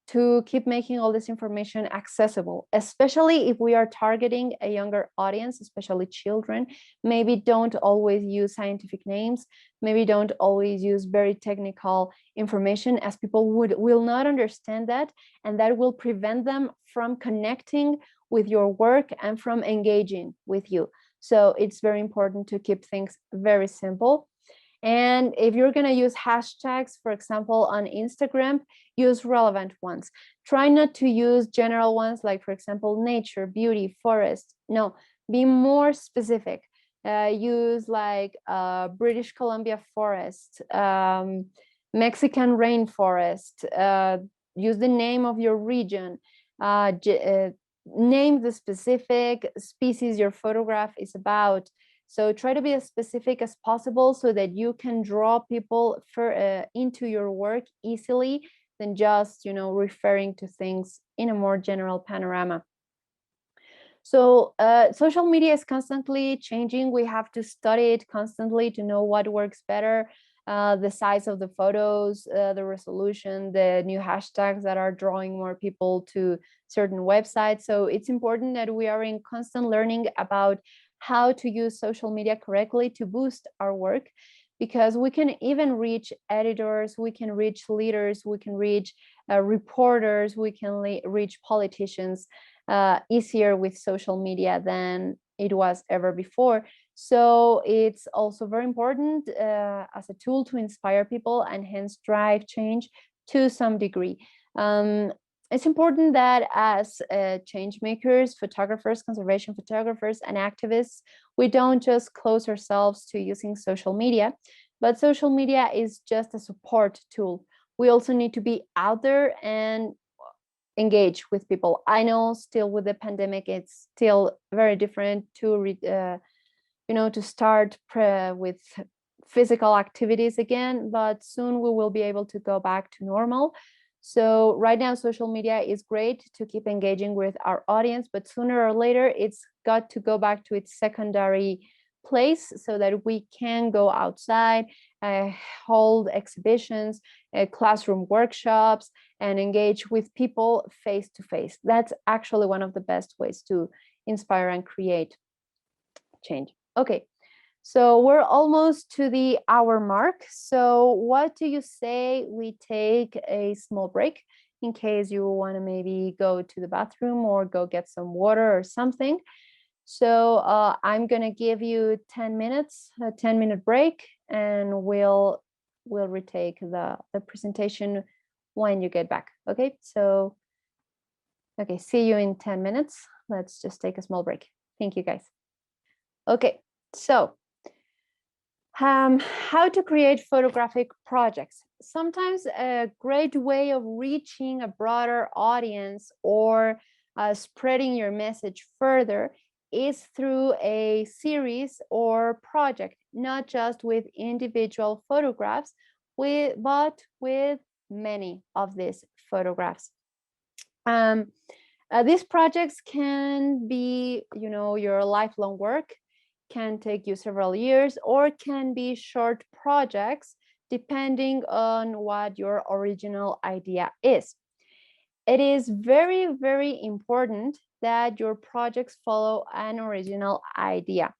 to keep making all this information accessible, especially if we are targeting a younger audience, especially children. Maybe don't always use scientific names, maybe don't always use very technical information, as people will not understand that, and that will prevent them from connecting with your work and from engaging with you. So it's very important to keep things very simple. And if you're going to use hashtags, for example, on Instagram, use relevant ones. Try not to use general ones like, for example, nature, beauty, forest. No, be more specific. Use like British Columbia forest, Mexican rainforest. Use the name of your region. Name the specific species your photograph is about. So try to be as specific as possible so that you can draw people into your work easily than just, you know, referring to things in a more general panorama. So social media is constantly changing. We have to study it constantly to know what works better, the size of the photos, the resolution, the new hashtags that are drawing more people to certain websites. So it's important that we are in constant learning about how to use social media correctly to boost our work, because we can even reach editors, we can reach leaders, we can reach reporters, we can reach politicians easier with social media than it was ever before. So it's also very important as a tool to inspire people and hence drive change to some degree. It's important that as change makers, photographers, conservation photographers, and activists, we don't just close ourselves to using social media, but social media is just a support tool. We also need to be out there and engage with people. I know still with the pandemic, it's still very different to, to start with physical activities again, but soon we will be able to go back to normal. So right now, social media is great to keep engaging with our audience, but sooner or later, it's got to go back to its secondary place so that we can go outside, hold exhibitions, classroom workshops, and engage with people face to face. That's actually one of the best ways to inspire and create change. Okay. So we're almost to the hour mark. So what do you say we take a small break in case you want to maybe go to the bathroom or go get some water or something? So I'm going to give you 10 minutes, a 10-minute break, and we'll retake the presentation when you get back. Okay, so, okay, see you in 10 minutes. Let's just take a small break. Thank you, guys. Okay, so how to create photographic projects. Sometimes a great way of reaching a broader audience or spreading your message further is through a series or project, not just with individual photographs, but with many of these photographs. These projects can be, your lifelong work, can take you several years, or can be short projects depending on what your original idea is. It is very, very important that your projects follow an original idea.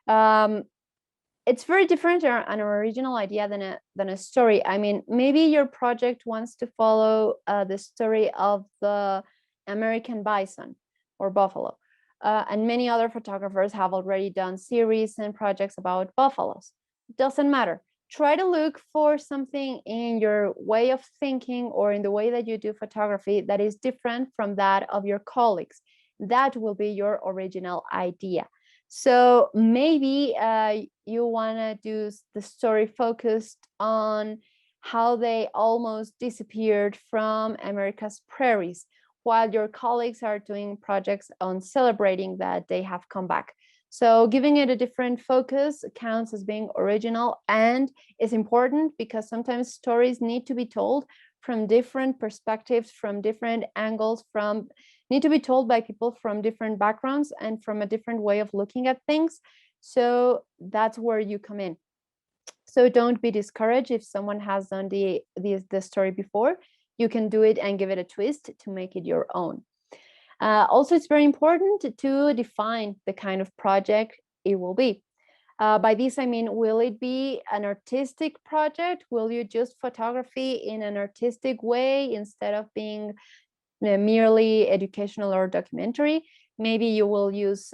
It's very different an original idea than a story. I mean, maybe your project wants to follow the story of the American bison or buffalo. and many other photographers have already done series and projects about buffaloes. It doesn't matter. Try to look for something in your way of thinking or in the way that you do photography that is different from that of your colleagues. That will be your original idea. So maybe you want to do the story focused on how they almost disappeared from America's prairies, while your colleagues are doing projects on celebrating that they have come back. So giving it a different focus counts as being original, and is important because sometimes stories need to be told from different perspectives, from different angles, need to be told by people from different backgrounds and from a different way of looking at things. So that's where you come in. So don't be discouraged if someone has done the story before. You can do it and give it a twist to make it your own. Also, it's very important to define the kind of project it will be. By this, I mean, will it be an artistic project? Will you just photography in an artistic way instead of being merely educational or documentary? Maybe you will use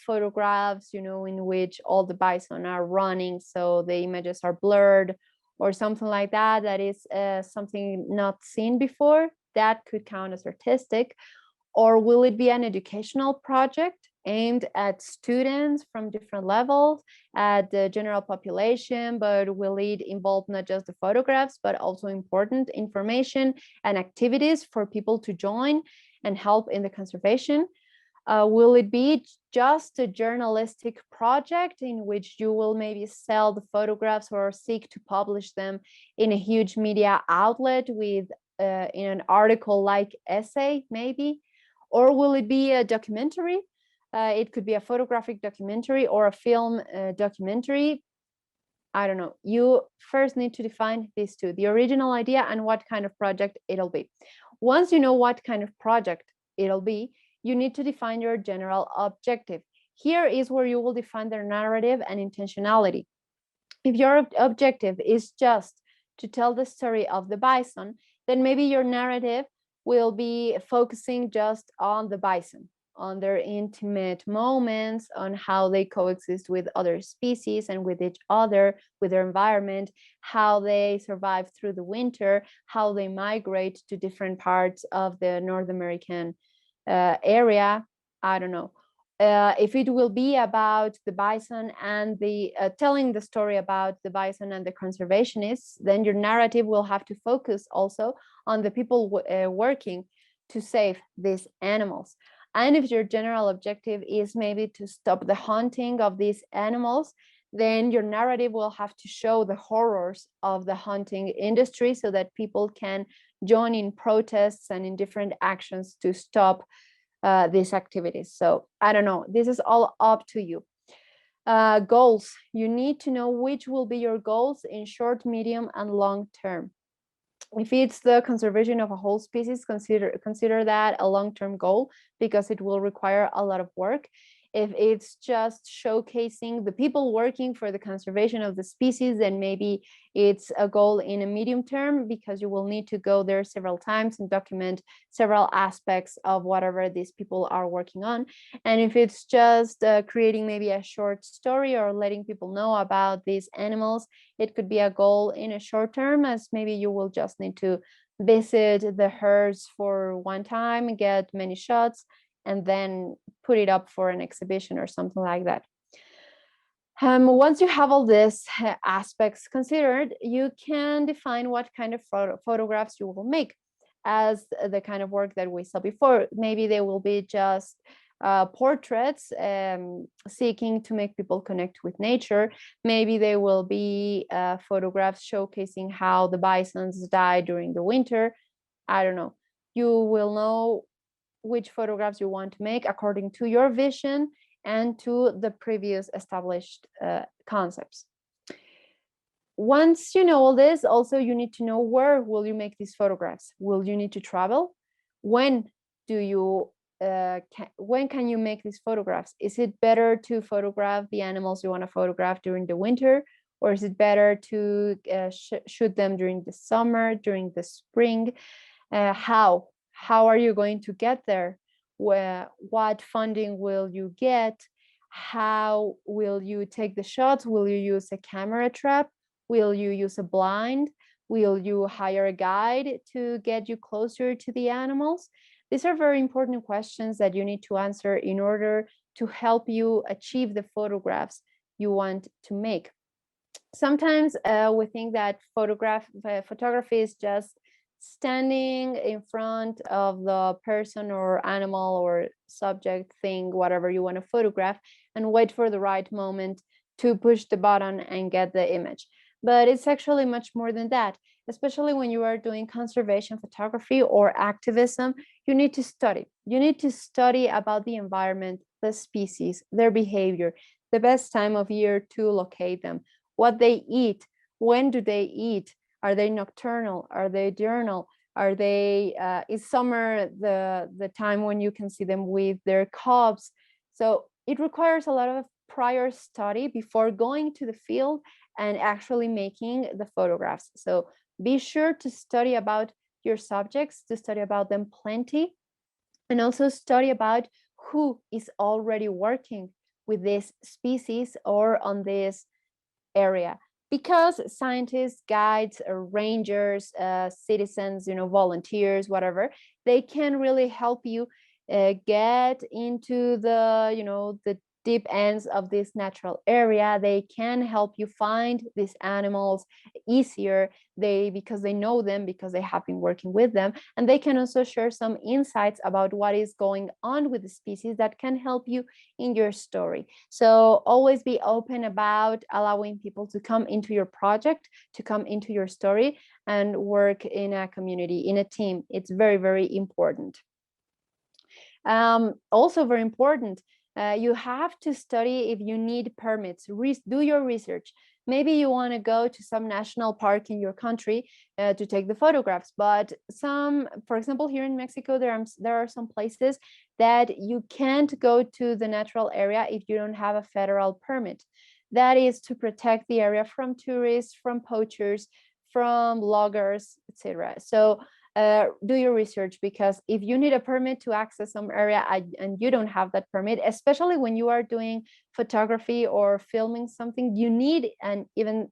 photographs, in which all the bison are running, so the images are blurred, or something like that. That is something not seen before. That could count as artistic. Or will it be an educational project aimed at students from different levels, at the general population, but will it involve not just the photographs, but also important information and activities for people to join and help in the conservation? Will it be just a journalistic project in which you will maybe sell the photographs or seek to publish them in a huge media outlet with in an article-like essay, maybe? Or will it be a documentary? It could be a photographic documentary or a film documentary. I don't know. You first need to define these two, the original idea and what kind of project it'll be. Once you know what kind of project it'll be, you need to define your general objective. Here is where you will define their narrative and intentionality. If your objective is just to tell the story of the bison, then maybe your narrative will be focusing just on the bison, on their intimate moments, on how they coexist with other species and with each other, with their environment, how they survive through the winter, how they migrate to different parts of the North American area. I don't know. If it will be about the bison and the telling the story about the bison and the conservationists, then your narrative will have to focus also on the people working to save these animals. And if your general objective is maybe to stop the hunting of these animals, then your narrative will have to show the horrors of the hunting industry so that people can join in protests and in different actions to stop these activities. So I don't know, this is all up to you. Goals, you need to know which will be your goals in short, medium, and long term. If it's the conservation of a whole species, consider that a long-term goal because it will require a lot of work. If it's just showcasing the people working for the conservation of the species, then maybe it's a goal in a medium term because you will need to go there several times and document several aspects of whatever these people are working on. And if it's just creating maybe a short story or letting people know about these animals, it could be a goal in a short term, as maybe you will just need to visit the herds for one time, get many shots, and then put it up for an exhibition or something like that. Once you have all these aspects considered, you can define what kind of photographs you will make as the kind of work that we saw before. Maybe they will be just portraits seeking to make people connect with nature. Maybe they will be photographs showcasing how the bisons die during the winter. I don't know. You will know which photographs you want to make according to your vision and to the previous established concepts. Once you know all this, also you need to know where will you make these photographs. Will you need to travel? When do you when can you make these photographs? Is it better to photograph the animals you want to photograph during the winter, or is it better to shoot them during the summer, during the spring? How are you going to get there? what funding will you get, how will you take the shots, will you use a camera trap, will you use a blind, will you hire a guide to get you closer to the animals? These are very important questions that you need to answer in order to help you achieve the photographs you want to make. Sometimes we think that photography is just standing in front of the person or animal or subject, thing, whatever you want to photograph, and wait for the right moment to push the button and get the image. But it's actually much more than that. Especially when you are doing conservation photography or activism, you need to study. You need to study about the environment, the species, their behavior, the best time of year to locate them, what they eat, when do they eat, are they nocturnal, are they diurnal, are they is summer the time when you can see them with their cubs? So it requires a lot of prior study before going to the field and actually making the photographs. So be sure to study about your subjects, to study about them plenty, and also study about who is already working with this species or on this area, because scientists, guides, rangers, citizens, volunteers, whatever, they can really help you get into the deep ends of this natural area. They can help you find these animals easier, because they know them, because they have been working with them, and they can also share some insights about what is going on with the species that can help you in your story. So always be open about allowing people to come into your project, to come into your story, and work in a community, in a team. It's very, very important. Also very important, you have to study if you need permits. Do your research. Maybe you want to go to some national park in your country to take the photographs, but for example, here in Mexico, there are some places that you can't go to the natural area if you don't have a federal permit. That is to protect the area from tourists, from poachers, from loggers, etc. So do your research, because if you need a permit to access some area and you don't have that permit, especially when you are doing photography or filming something, you need an even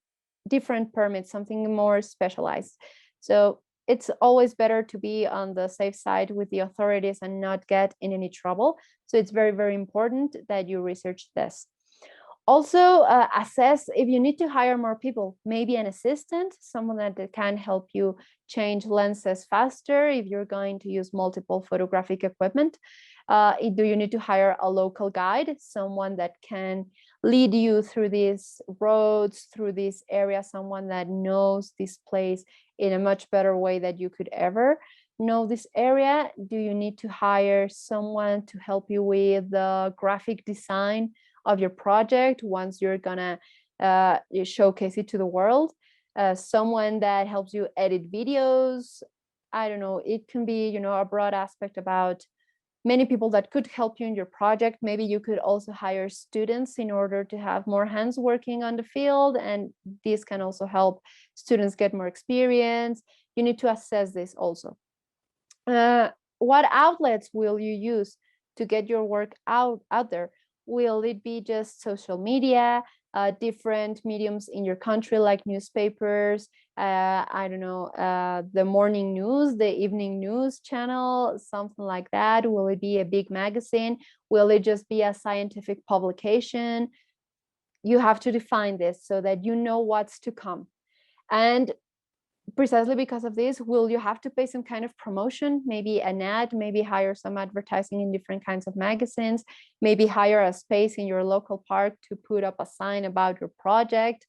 different permit, something more specialized. So it's always better to be on the safe side with the authorities and not get in any trouble. So it's very, very important that you research this. Also, assess if you need to hire more people, maybe an assistant, someone that can help you change lenses faster if you're going to use multiple photographic equipment. Do you need to hire a local guide, someone that can lead you through these roads, through this area, someone that knows this place in a much better way than you could ever know this area? Do you need to hire someone to help you with the graphic design of your project once you're gonna showcase it to the world? Someone that helps you edit videos. I don't know, it can be a broad aspect about many people that could help you in your project. Maybe you could also hire students in order to have more hands working on the field, and this can also help students get more experience. You need to assess this also. What outlets will you use to get your work out there? Will it be just social media, different mediums in your country like newspapers, I don't know, the morning news, the evening news channel, something like that? Will it be a big magazine? Will it just be a scientific publication? You have to define this so that you know what's to come. And precisely because of this, will you have to pay some kind of promotion, maybe an ad, maybe hire some advertising in different kinds of magazines, maybe hire a space in your local park to put up a sign about your project,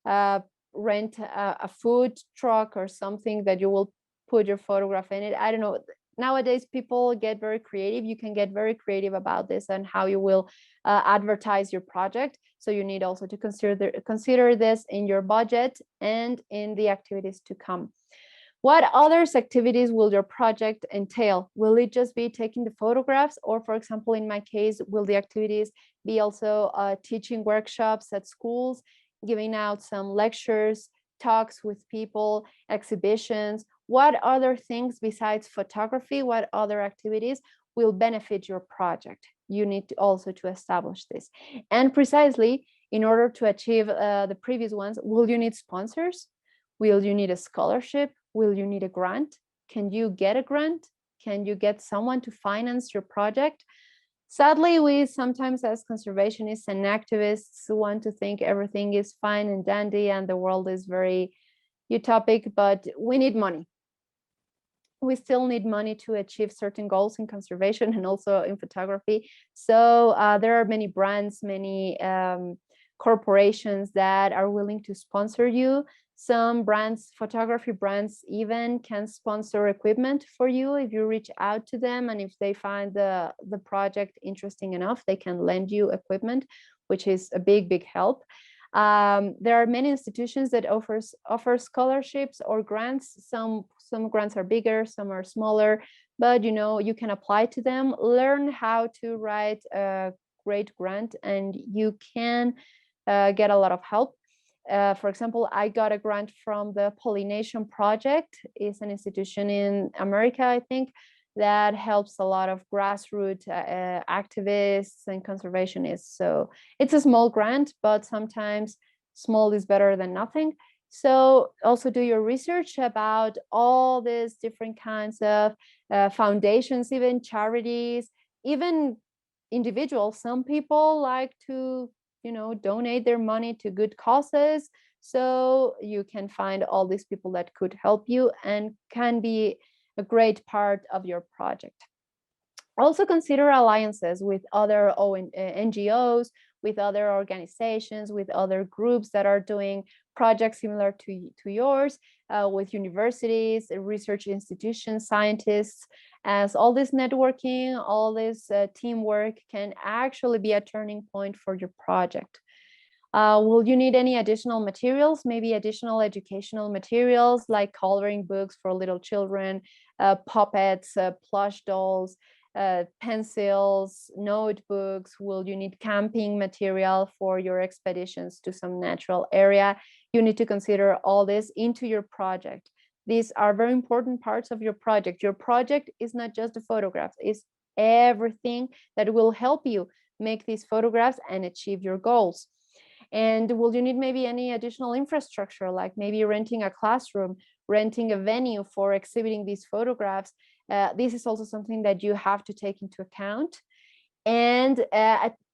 rent a food truck or something that you will put your photograph in it. I don't know. Nowadays, people get very creative. You can get very creative about this and how you will advertise your project. So you need also to consider this in your budget and in the activities to come. What other activities will your project entail? Will it just be taking the photographs? Or for example, in my case, will the activities be also teaching workshops at schools, giving out some lectures, talks with people, exhibitions? What other things besides photography, what other activities will benefit your project. You need to also to establish this. And precisely in order to achieve the previous ones, will you need sponsors? Will you need a scholarship? Will you need a grant? Can you get a grant? Can you get someone to finance your project? Sadly, we sometimes as conservationists and activists want to think everything is fine and dandy and the world is very utopic, but we need money. We still need money to achieve certain goals in conservation and also in photography. So there are many brands, many corporations that are willing to sponsor you. Some brands, photography brands, even can sponsor equipment for you if you reach out to them, and if they find the project interesting enough, they can lend you equipment, which is a big help. There are many institutions that offer scholarships or grants. Some grants are bigger, some are smaller, but you can apply to them, learn how to write a great grant, and you can get a lot of help. For example, I got a grant from the Pollination Project. It's an institution in America, I think, that helps a lot of grassroots activists and conservationists. So it's a small grant, but sometimes small is better than nothing. So also do your research about all these different kinds of foundations, even charities, even individuals. Some people like to donate their money to good causes. So you can find all these people that could help you and can be a great part of your project. Also consider alliances with other NGOs, with other organizations, with other groups that are doing projects similar to yours, with universities, research institutions, scientists, as all this networking, all this teamwork can actually be a turning point for your project. Will you need any additional materials? Maybe additional educational materials like coloring books for little children, puppets, plush dolls, pencils, notebooks? Will you need camping material for your expeditions to some natural area? You need to consider all this into your project. These are very important parts of your project. Your project is not just the photographs, it's everything that will help you make these photographs and achieve your goals. And will you need maybe any additional infrastructure, like maybe renting a classroom, renting a venue for exhibiting these photographs? This is also something that you have to take into account. And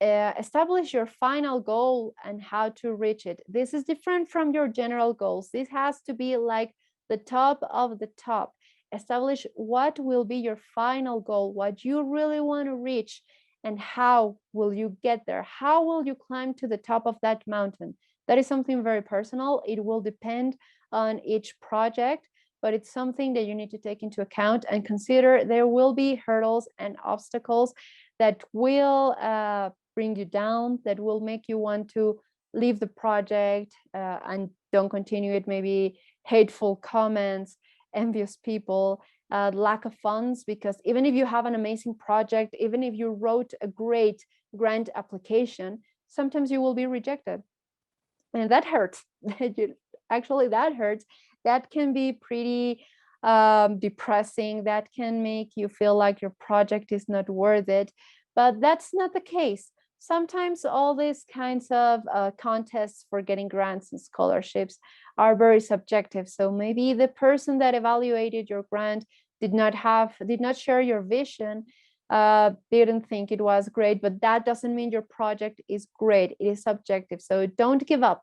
establish your final goal and how to reach it. This is different from your general goals. This has to be like the top of the top. Establish what will be your final goal, what you really want to reach, and how will you get there? How will you climb to the top of that mountain? That is something very personal. It will depend on each project, but it's something that you need to take into account and consider. There will be hurdles and obstacles that will bring you down, that will make you want to leave the project and don't continue it. Maybe hateful comments, envious people, lack of funds, because even if you have an amazing project, even if you wrote a great grant application, sometimes you will be rejected. And that hurts. Actually, that hurts. That can be pretty depressing. That can make you feel like your project is not worth it. But that's not the case. Sometimes all these kinds of contests for getting grants and scholarships are very subjective. So maybe the person that evaluated your grant did not share your vision, didn't think it was great, but that doesn't mean your project is great. It is subjective. So don't give up.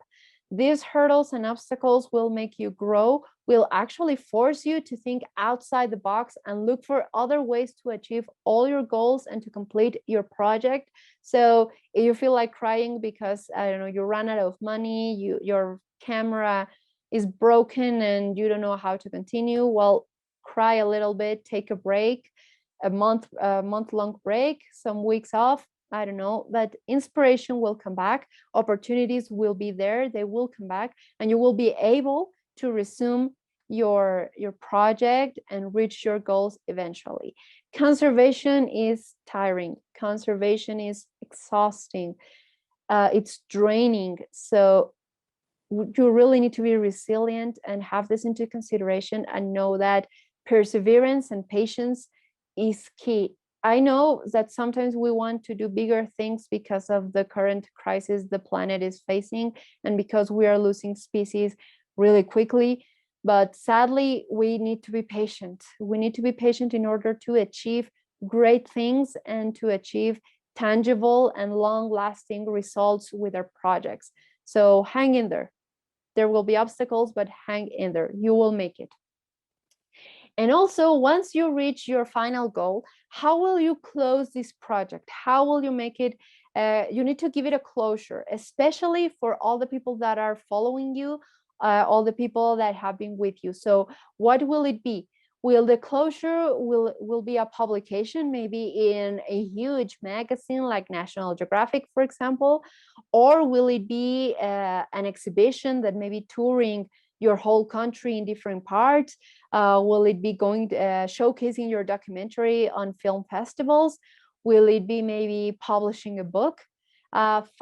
These hurdles and obstacles will make you grow, will actually force you to think outside the box and look for other ways to achieve all your goals and to complete your project. So if you feel like crying because, I don't know, you ran out of money, your camera is broken and you don't know how to continue, well, cry a little bit, take a break, a month-long break, some weeks off, I don't know, but inspiration will come back, opportunities will be there, they will come back, and you will be able to resume your project and reach your goals eventually. Conservation is tiring, conservation is exhausting, it's draining. So you really need to be resilient and have this into consideration and know that perseverance and patience is key. I know that sometimes we want to do bigger things because of the current crisis the planet is facing and because we are losing species really quickly. But sadly, we need to be patient. We need to be patient in order to achieve great things and to achieve tangible and long-lasting results with our projects. So hang in there. There will be obstacles, but hang in there. You will make it. And also, once you reach your final goal, how will you close this project? How will you make it? You need to give it a closure, especially for all the people that are following you, all the people that have been with you. So what will it be? Will the closure will be a publication, maybe in a huge magazine like National Geographic, for example, or will it be an exhibition that may be touring your whole country in different parts? Will it be going showcasing your documentary on film festivals? Will it be maybe publishing a book?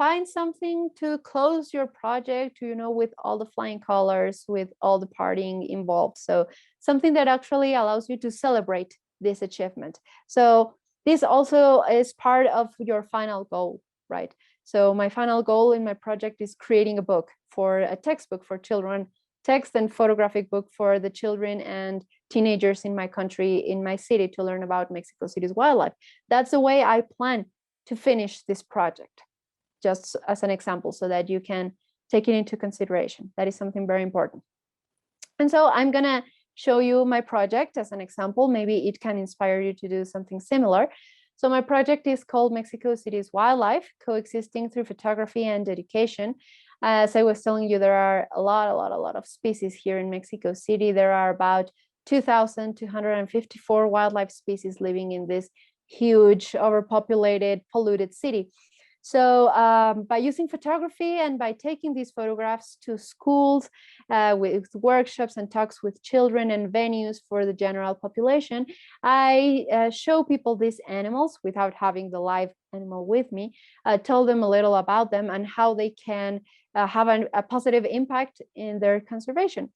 Find something to close your project, you know, with all the flying colors, with all the partying involved. So something that actually allows you to celebrate this achievement. So this also is part of your final goal, right? So my final goal in my project is creating a book, for a textbook for children, text and photographic book for the children and teenagers in my country, in my city, to learn about Mexico City's wildlife. That's the way I plan to finish this project, just as an example, so that you can take it into consideration. That is something very important. And so I'm gonna show you my project as an example. Maybe it can inspire you to do something similar. So my project is called Mexico City's Wildlife, Coexisting Through Photography and Education. As I was telling you, there are a lot of species here in Mexico City. There are about 2,254 wildlife species living in this huge, overpopulated, polluted city. So by using photography and by taking these photographs to schools with workshops and talks with children and venues for the general population, I show people these animals without having the live animal with me, tell them a little about them and how they can have a positive impact in their conservation.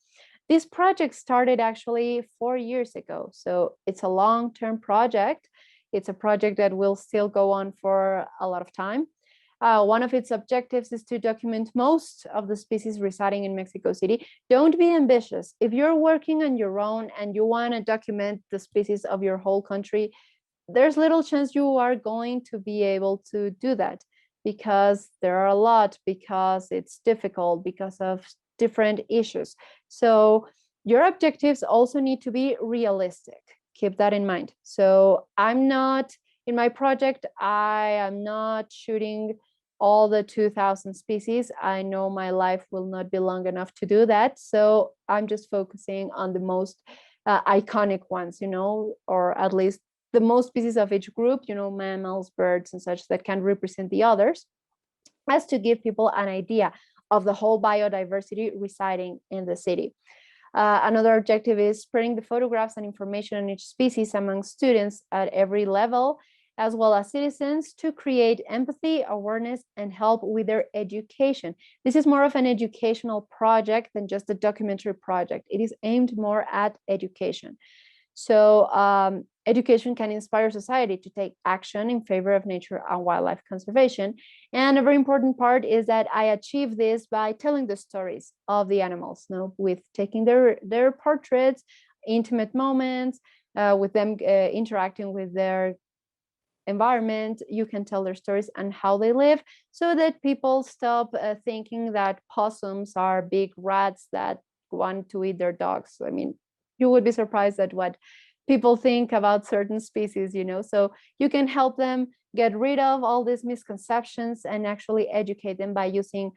This project started actually 4 years ago, so it's a long-term project. It's a project that will still go on for a lot of time. One of its objectives is to document most of the species residing in Mexico City. Don't be ambitious. If you're working on your own and you want to document the species of your whole country, there's little chance you are going to be able to do that, because there are a lot, because it's difficult, because of different issues. So your objectives also need to be realistic. Keep that in mind. So I'm not, in my project, I am not shooting all the 2,000 species. I know my life will not be long enough to do that. So I'm just focusing on the most iconic ones, you know, or at least the most species of each group, you know, mammals, birds, and such, that can represent the others, as to give people an idea of the whole biodiversity residing in the city. Another objective is spreading the photographs and information on each species among students at every level, as well as citizens, to create empathy, awareness, and help with their education. This is more of an educational project than just a documentary project. It is aimed more at education. So education can inspire society to take action in favor of nature and wildlife conservation. And a very important part is that I achieve this by telling the stories of the animals, you know, with taking their portraits, intimate moments, with them interacting with their environment. You can tell their stories and how they live, so that people stop thinking that possums are big rats that want to eat their dogs. I mean, you would be surprised at what people think about certain species, you know. So you can help them get rid of all these misconceptions and actually educate them by using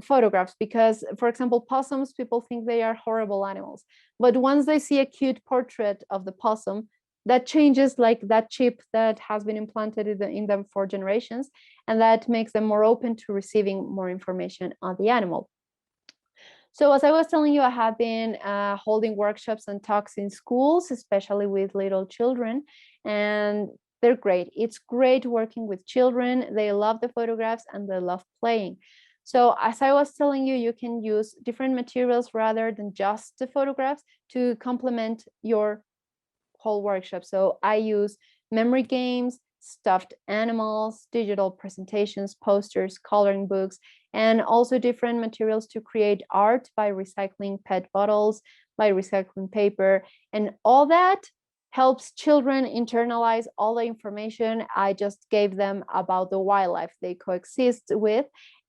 photographs. Because, for example, possums, people think they are horrible animals, but once they see a cute portrait of the possum, that changes, like that chip that has been implanted in them for generations, and that makes them more open to receiving more information on the animal. So as I was telling you, I have been holding workshops and talks in schools, especially with little children, and they're great. It's great working with children. They love the photographs and they love playing. So as I was telling you, you can use different materials rather than just the photographs to complement your whole workshop. So I use memory games, stuffed animals, digital presentations, posters, coloring books, and also different materials to create art by recycling PET bottles, by recycling paper, and all that helps children internalize all the information I just gave them about the wildlife they coexist with.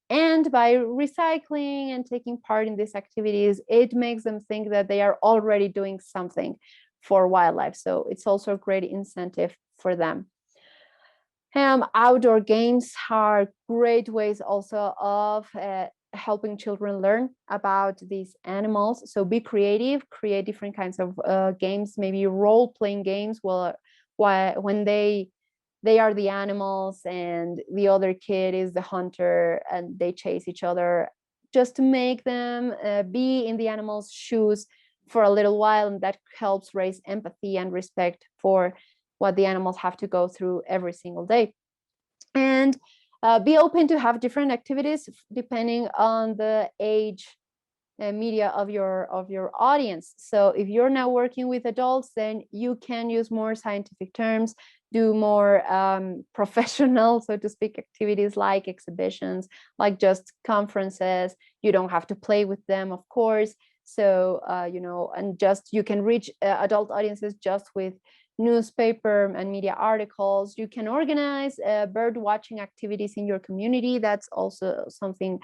And by recycling and taking part in these activities, it makes them think that they are already doing something for wildlife. So it's also a great incentive for them. Outdoor games are great ways also of helping children learn about these animals. So be creative, create different kinds of games, maybe role-playing games when they are the animals and the other kid is the hunter and they chase each other, just to make them be in the animals' shoes for a little while, and that helps raise empathy and respect for what the animals have to go through every single day. And be open to have different activities depending on the age media of your audience. So if you're now working with adults, then you can use more scientific terms, do more professional, so to speak, activities like exhibitions, like just conferences. You don't have to play with them, of course. So and just you can reach adult audiences just with newspaper and media articles. You can organize bird watching activities in your community. That's also something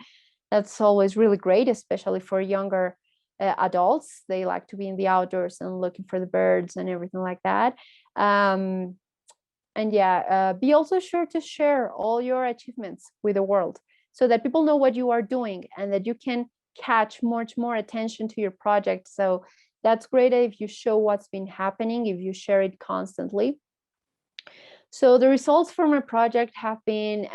that's always really great, especially for younger adults. They like to be in the outdoors and looking for the birds and everything like that. And yeah, be also sure to share all your achievements with the world so that people know what you are doing and that you can catch much more attention to your project. So that's great if you show what's been happening, if you share it constantly. So the results from our project have been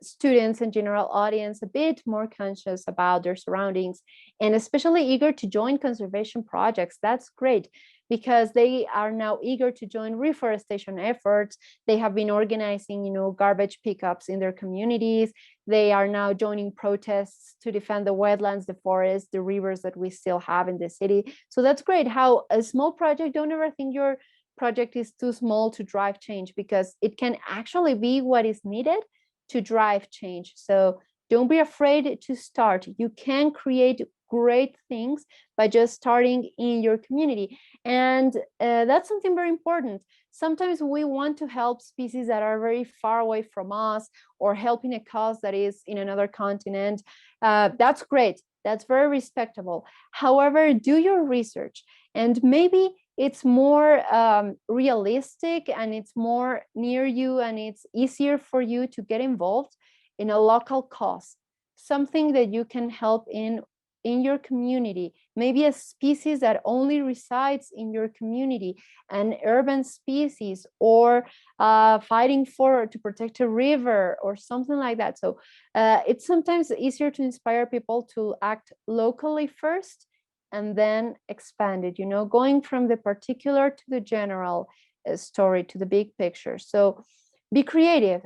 students and general audience a bit more conscious about their surroundings and especially eager to join conservation projects. That's great because they are now eager to join reforestation efforts. They have been organizing, garbage pickups in their communities. They are now joining protests to defend the wetlands, the forests, the rivers that we still have in the city. So that's great. How a small project, don't ever think your project is too small to drive change, because it can actually be what is needed to drive change. So don't be afraid to start. You can create great things by just starting in your community. And that's something very important. Sometimes we want to help species that are very far away from us or helping a cause that is in another continent. That's great. That's very respectable. However, do your research, and maybe it's more realistic and it's more near you and it's easier for you to get involved in a local cause, something that you can help in your community, maybe a species that only resides in your community, an urban species, or fighting to protect a river or something like that. So it's sometimes easier to inspire people to act locally first and then expand it, going from the particular to the general story, to the big picture. So be creative.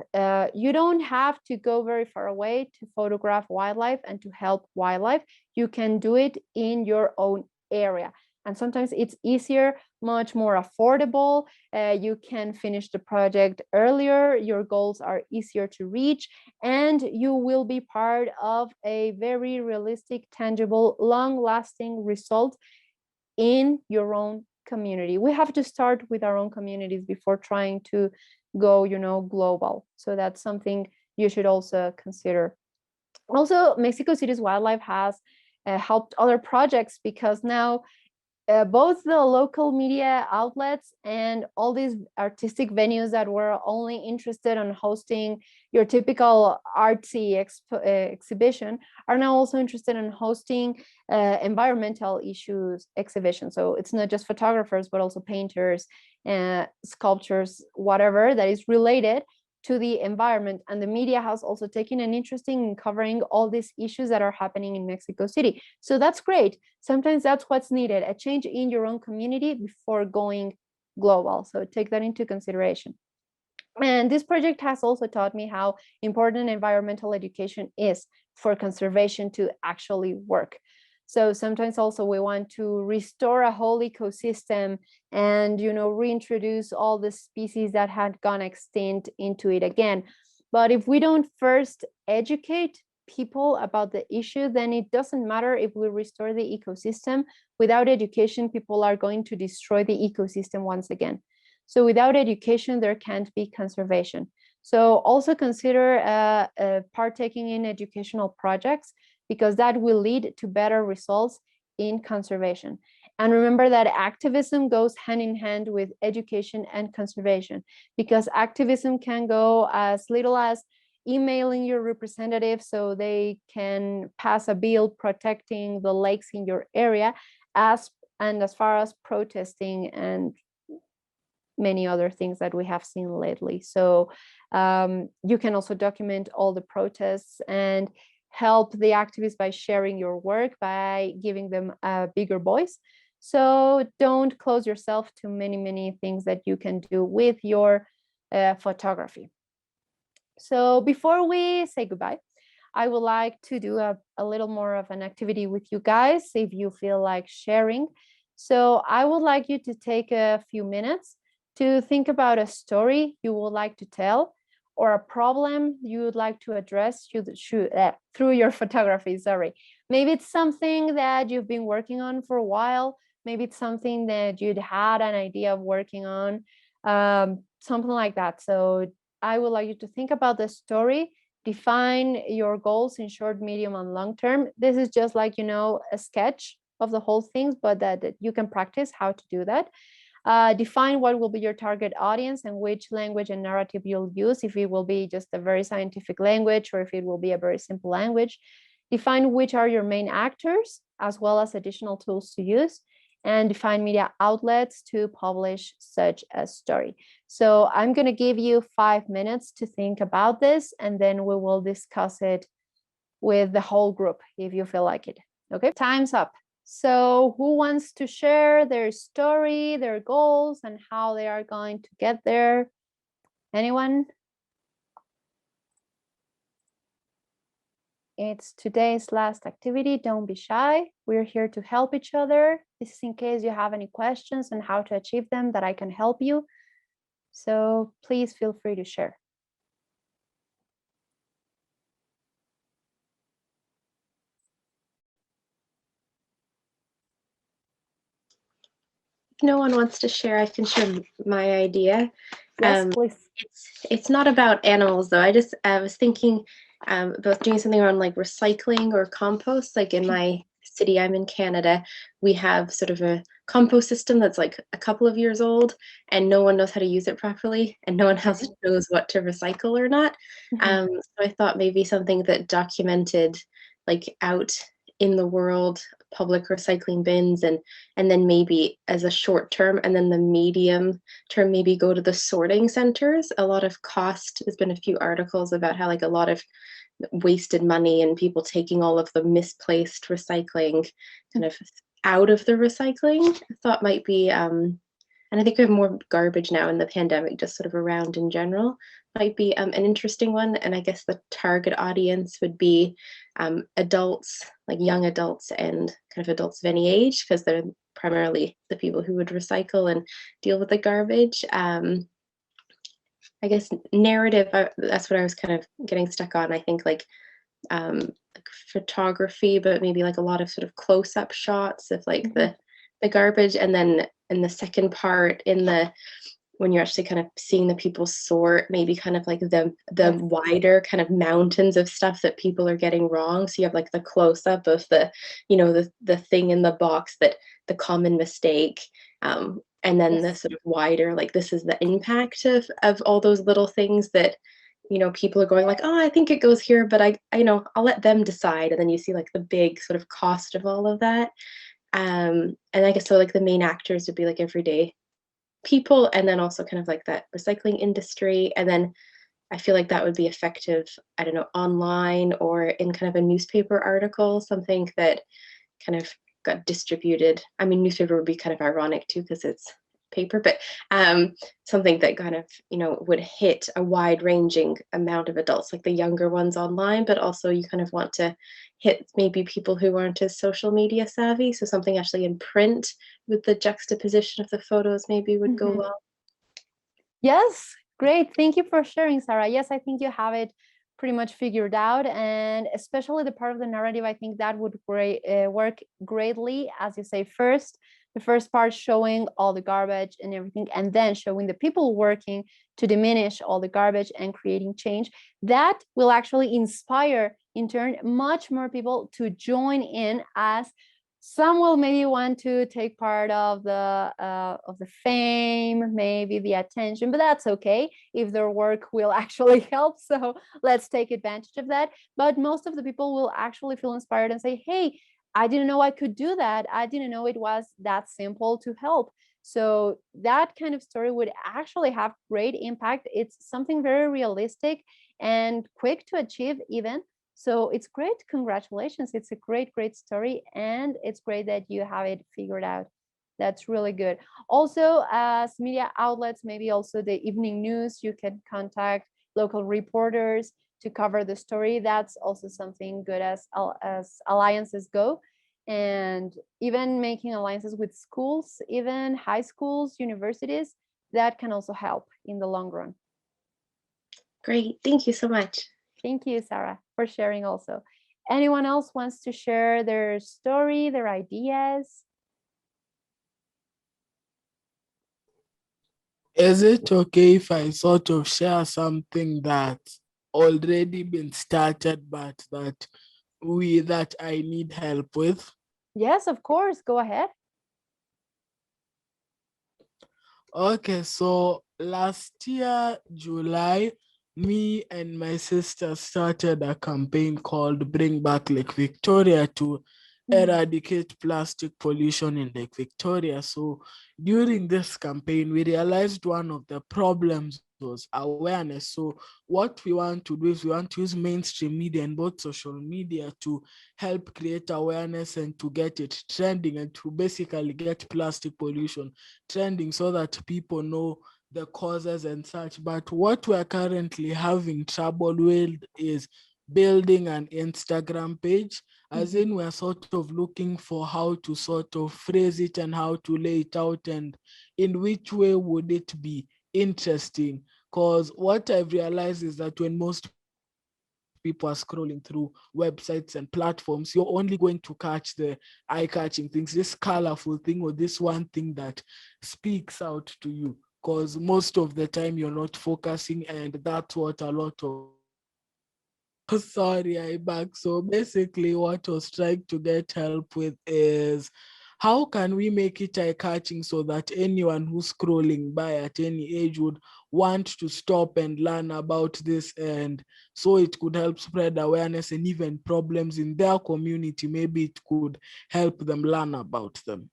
You don't have to go very far away to photograph wildlife and to help wildlife. You can do it in your own area. And sometimes it's easier, much more affordable. You can finish the project earlier. Your goals are easier to reach, and you will be part of a very realistic, tangible, long-lasting result in your own community. We have to start with our own communities before trying to go, global. So that's something you should also consider. Also, Mexico City's wildlife has helped other projects, because now both the local media outlets and all these artistic venues that were only interested in hosting your typical artsy exhibition are now also interested in hosting environmental issues exhibition. So it's not just photographers, but also painters, sculptures, whatever that is related to the environment. And the media has also taken an interest in covering all these issues that are happening in Mexico City. So that's great. Sometimes that's what's needed, a change in your own community before going global. So take that into consideration. And this project has also taught me how important environmental education is for conservation to actually work. So sometimes also we want to restore a whole ecosystem and, you know, reintroduce all the species that had gone extinct into it again. But if we don't first educate people about the issue, then it doesn't matter if we restore the ecosystem. Without education, people are going to destroy the ecosystem once again. So without education, there can't be conservation. So also consider partaking in educational projects, because that will lead to better results in conservation. And remember that activism goes hand in hand with education and conservation, because activism can go as little as emailing your representative so they can pass a bill protecting the lakes in your area, as far as protesting and many other things that we have seen lately. So you can also document all the protests and help the activists by sharing your work, by giving them a bigger voice. So don't close yourself to many things that you can do with your photography. So before we say goodbye, I would like to do a little more of an activity with you guys, if you feel like sharing. So I would like you to take a few minutes to think about a story you would like to tell, or a problem you would like to address through your photography, sorry. Maybe it's something that you've been working on for a while. Maybe it's something that you'd had an idea of working on, something like that. So I would like you to think about the story, define your goals in short, medium, and long term. This is just like, you know, a sketch of the whole things, but that you can practice how to do that. Define what will be your target audience and which language and narrative you'll use, if it will be just a very scientific language or if it will be a very simple language. Define which are your main actors, as well as additional tools to use, and define media outlets to publish such a story. So I'm going to give you 5 minutes to think about this, and then we will discuss it with the whole group if you feel like it. Okay, time's up. So who wants to share their story, their goals, and how they are going to get there? Anyone? It's today's last activity. Don't be shy. We're here to help each other. This is in case you have any questions on how to achieve them, that I can help you. So please feel free to share. If no one wants to share, I can share my idea. Yes, please. It's not about animals though. I was thinking about doing something around like recycling or compost. Like in my city, I'm in Canada, we have sort of a compost system that's like a couple of years old, and no one knows how to use it properly, and no one else knows what to recycle or not. So I thought maybe something that documented like out in the world public recycling bins, and then maybe as a short term, and then the medium term maybe go to the sorting centers. A lot of cost, there's been a few articles about how like a lot of wasted money and people taking all of the misplaced recycling kind of out of the recycling. I thought might be and I think we have more garbage now in the pandemic, just sort of around in general, might be an interesting one. And I guess the target audience would be adults, like young adults and kind of adults of any age, because they're primarily the people who would recycle and deal with the garbage. I guess narrative, that's what I was kind of getting stuck on. I think like photography, but maybe like a lot of sort of close-up shots of like the garbage, and then in the second part, when you're actually kind of seeing the people sort, maybe kind of like the wider kind of mountains of stuff that people are getting wrong. So you have like the close-up of the, you know, the thing in the box, that the common mistake, and then the sort of wider, like this is the impact of all those little things that, you know, people are going like, oh, I think it goes here, but I you know, I'll let them decide. And then you see like the big sort of cost of all of that. And I guess so like the main actors would be like everyday people, and then also kind of like that recycling industry. And then I feel like that would be effective, I don't know, online or in kind of a newspaper article, something that kind of got distributed. I mean, newspaper would be kind of ironic too, because it's paper, but something that kind of, you know, would hit a wide ranging amount of adults, like the younger ones online, but also you kind of want to hit maybe people who aren't as social media savvy. So something actually in print with the juxtaposition of the photos maybe would go Mhm. well. Yes, great. Thank you for sharing, Sarah. Yes, I think you have it pretty much figured out, and especially the part of the narrative, I think that would work greatly, as you say. First, the first part showing all the garbage and everything, and then showing the people working to diminish all the garbage and creating change. That will actually inspire, in turn, much more people to join in, as some will maybe want to take part of the fame, maybe the attention, but that's okay if their work will actually help. So let's take advantage of that. But most of the people will actually feel inspired and say, hey, I didn't know I could do that. I didn't know it was that simple to help. So that kind of story would actually have great impact. It's something very realistic and quick to achieve even. So it's great. Congratulations. It's a great, great story. And it's great that you have it figured out. That's really good. Also, as media outlets, maybe also the evening news, you can contact local reporters to cover the story. That's also something good as alliances go. And even making alliances with schools, even high schools, universities, that can also help in the long run. Great. Thank you so much. Thank you, Sarah, for sharing also. Anyone else wants to share their story, their ideas? Is it okay if I sort of share something that's already been started, but that I need help with? Yes, of course. Go ahead. Okay, so last year, July, me and my sister started a campaign called Bring Back Lake Victoria to eradicate plastic pollution in Lake Victoria. So during this campaign, we realized one of the problems was awareness. So what we want to do is we want to use mainstream media and both social media to help create awareness and to get it trending and to basically get plastic pollution trending so that people know the causes and such. But what we're currently having trouble with is building an Instagram page, as in we're sort of looking for how to sort of phrase it and how to lay it out and in which way would it be interesting. Because what I've realized is that when most people are scrolling through websites and platforms, you're only going to catch the eye-catching things, this colorful thing or this one thing that speaks out to you, because most of the time you're not focusing, and that's what a lot of sorry, I back. So basically what I was trying to get help with is how can we make it eye-catching so that anyone who's scrolling by at any age would want to stop and learn about this, and so it could help spread awareness and even problems in their community. Maybe it could help them learn about them.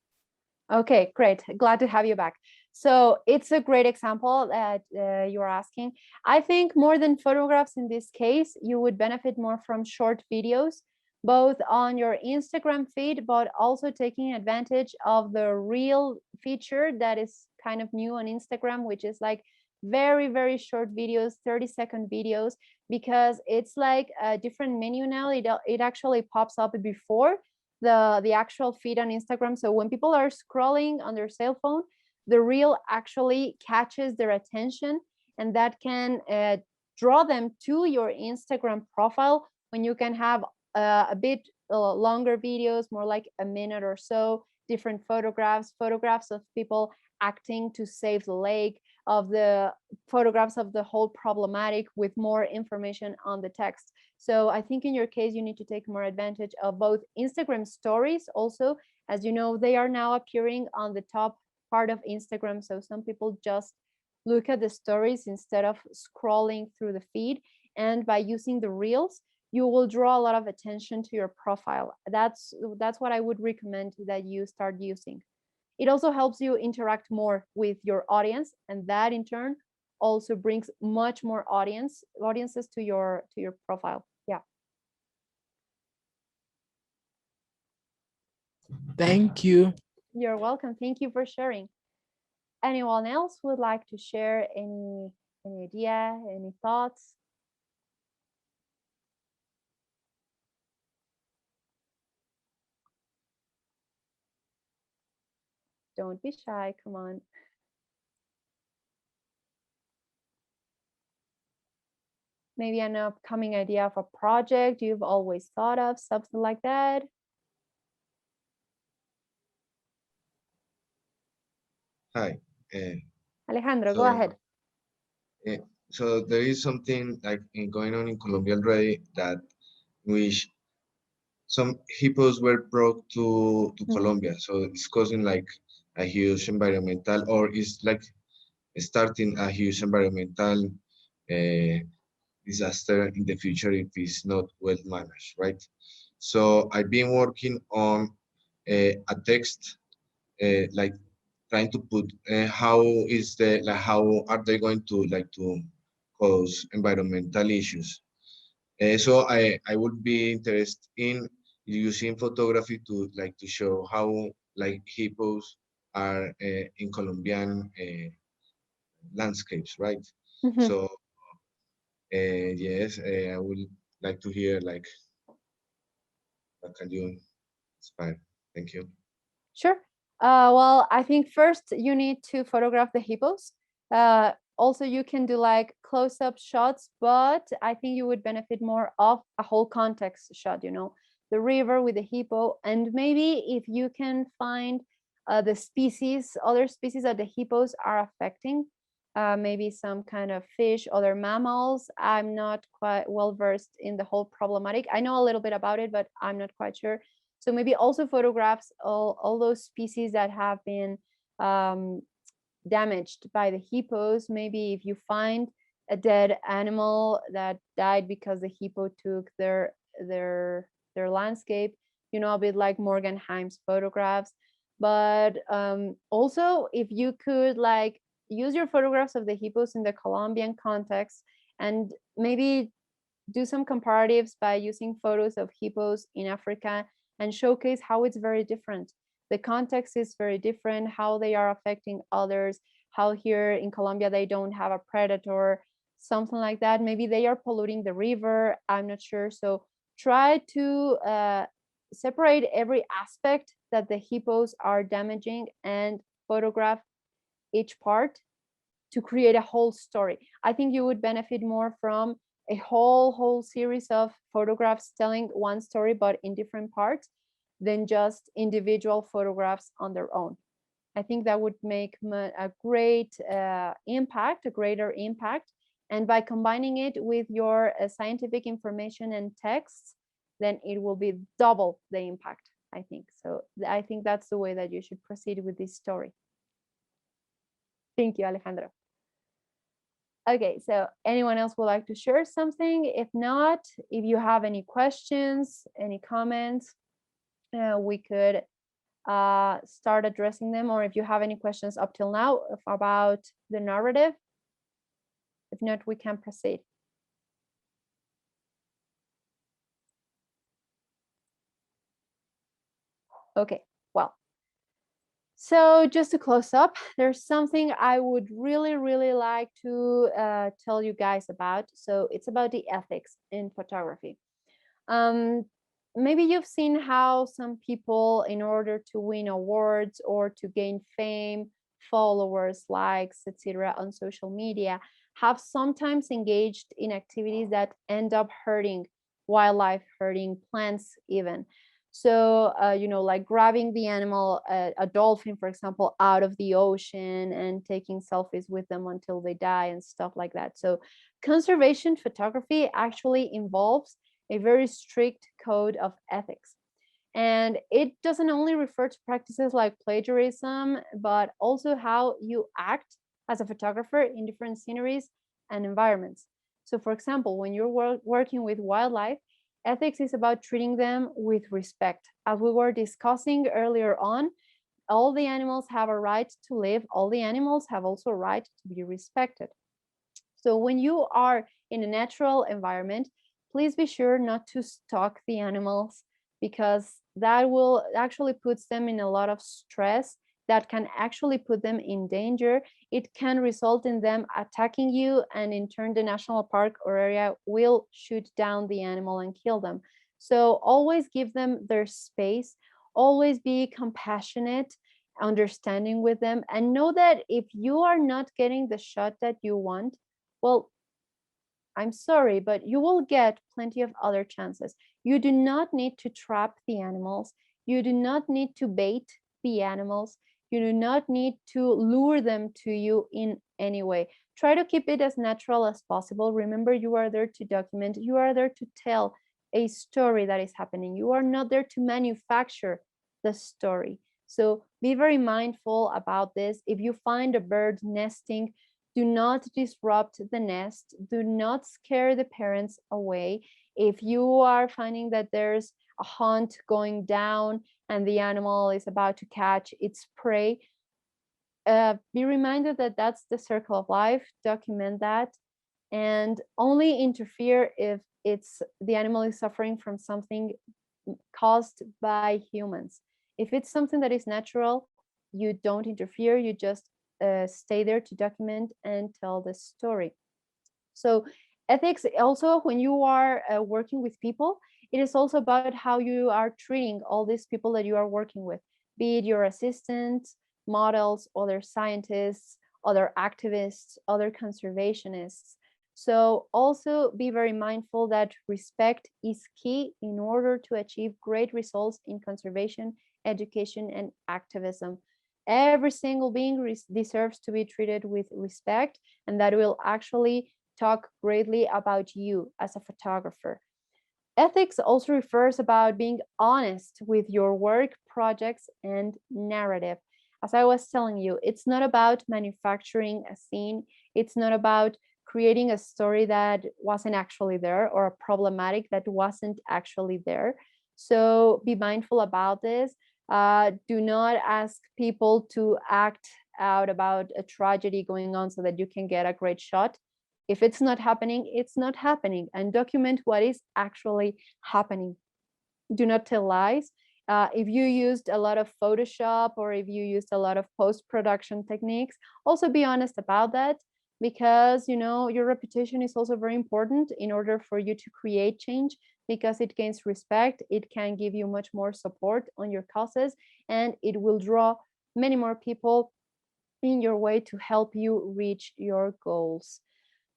Okay, great. Glad to have you back. So it's a great example that you're asking. I think more than photographs in this case, you would benefit more from short videos, both on your Instagram feed, but also taking advantage of the reel feature that is kind of new on Instagram, which is like very, very short videos, 30-second videos, because it's like a different menu now. It actually pops up before the actual feed on Instagram. So when people are scrolling on their cell phone, the reel actually catches their attention, and that can draw them to your Instagram profile when you can have a bit longer videos, more like a minute or so, different photographs of people acting to save the lake, of the photographs of the whole problematic with more information on the text. So I think in your case, you need to take more advantage of both Instagram stories. Also, as you know, they are now appearing on the top part of Instagram. So some people just look at the stories instead of scrolling through the feed. And by using the reels, you will draw a lot of attention to your profile. That's what I would recommend that you start using. It also helps you interact more with your audience, and that in turn also brings much more audiences to your profile. Yeah. Thank you. You're welcome. Thank you for sharing. anyone else would like to share any idea, any thoughts? Don't be shy, come on. Maybe an upcoming idea of a project you've always thought of, something like that. Hi. Alejandro, go So, ahead. so there is something like going on in Colombia already that which some hippos were brought to Colombia. So it's causing like a huge environmental, or it's like starting a huge environmental uh, disaster in the future if it's not well managed, right? So I've been working on a text like trying to put how is the like how are they going to like to cause environmental issues. So I would be interested in using photography to like to show how like hippos are in Colombian landscapes, right? Mhm. So yes, I would like to hear like what can you inspire? Thank you. Sure. Well, I think first you need to photograph the hippos. Also, you can do like close-up shots, but I think you would benefit more of a whole context shot, the river with the hippo. And maybe if you can find the species, other species that the hippos are affecting, maybe some kind of fish, other mammals. I'm not quite well versed in the whole problematic. I know a little bit about it, but I'm not quite sure. So maybe also photographs all those species that have been damaged by the hippos. Maybe if you find a dead animal that died because the hippo took their landscape, a bit like Morgenheim's photographs. But also, if you could like use your photographs of the hippos in the Colombian context and maybe do some comparatives by using photos of hippos in Africa and showcase how it's very different. The context is very different, how they are affecting others, how here in Colombia they don't have a predator, something like that. Maybe they are polluting the river, I'm not sure. So try to separate every aspect that the hippos are damaging and photograph each part to create a whole story. I think you would benefit more from a whole series of photographs telling one story but in different parts than just individual photographs on their own. I think that would make a great impact, a greater impact. And by combining it with your scientific information and texts, then it will be double the impact, I think. So I think that's the way that you should proceed with this story. Thank you, Alejandro. Okay, so anyone else would like to share something? If not, if you have any questions, any comments, we could start addressing them, or if you have any questions up till now about the narrative. If not, we can proceed. Okay, well, so just to close up, there's something I would really like to tell you guys about. So it's about the ethics in photography. Maybe you've seen how some people, in order to win awards or to gain fame, followers, likes, etc., on social media, have sometimes engaged in activities that end up hurting wildlife, hurting plants even. So, like grabbing the animal, a dolphin, for example, out of the ocean and taking selfies with them until they die and stuff like that. So, conservation photography actually involves a very strict code of ethics. And it doesn't only refer to practices like plagiarism, but also how you act as a photographer in different sceneries and environments. So, for example, when you're working with wildlife, ethics is about treating them with respect. As we were discussing earlier on, all the animals have a right to live, all the animals have also a right to be respected. So, when you are in a natural environment, please be sure not to stalk the animals because that will actually puts them in a lot of stress. that can actually put them in danger, it can result in them attacking you, and in turn the national park or area will shoot down the animal and kill them. So always give them their space, always be compassionate, understanding with them, and know that if you are not getting the shot that you want, well, I'm sorry, but you will get plenty of other chances. You do not need to trap the animals. You do not need to bait the animals. You do not need to lure them to you in any way. Try to keep it as natural as possible. Remember, you are there to document. You are there to tell a story that is happening. You are not there to manufacture the story. So be very mindful about this. If you find a bird nesting, do not disrupt the nest. Do not scare the parents away. If you are finding that there's a hunt going down and the animal is about to catch its prey, be reminded that that's the circle of life. Document that, and only interfere if the animal is suffering from something caused by humans. If it's something that is natural, you don't interfere. You just stay there to document and tell the story. So ethics also, when you are working with people, it is also about how you are treating all these people that you are working with, be it your assistants, models, other scientists, other activists, other conservationists. So also be very mindful that respect is key in order to achieve great results in conservation, education, and activism. Every single being deserves to be treated with respect, and that will actually talk greatly about you as a photographer. Ethics also refers about being honest with your work, projects, and narrative. As I was telling you, it's not about manufacturing a scene. It's not about creating a story that wasn't actually there, or a problematic that wasn't actually there. So be mindful about this. Do not ask people to act out about a tragedy going on so that you can get a great shot. If it's not happening, it's not happening, and document what is actually happening. Do not tell lies. If you used a lot of Photoshop, or if you used a lot of post-production techniques, also be honest about that, because your reputation is also very important in order for you to create change, because it gains respect, it can give you much more support on your causes, and it will draw many more people in your way to help you reach your goals.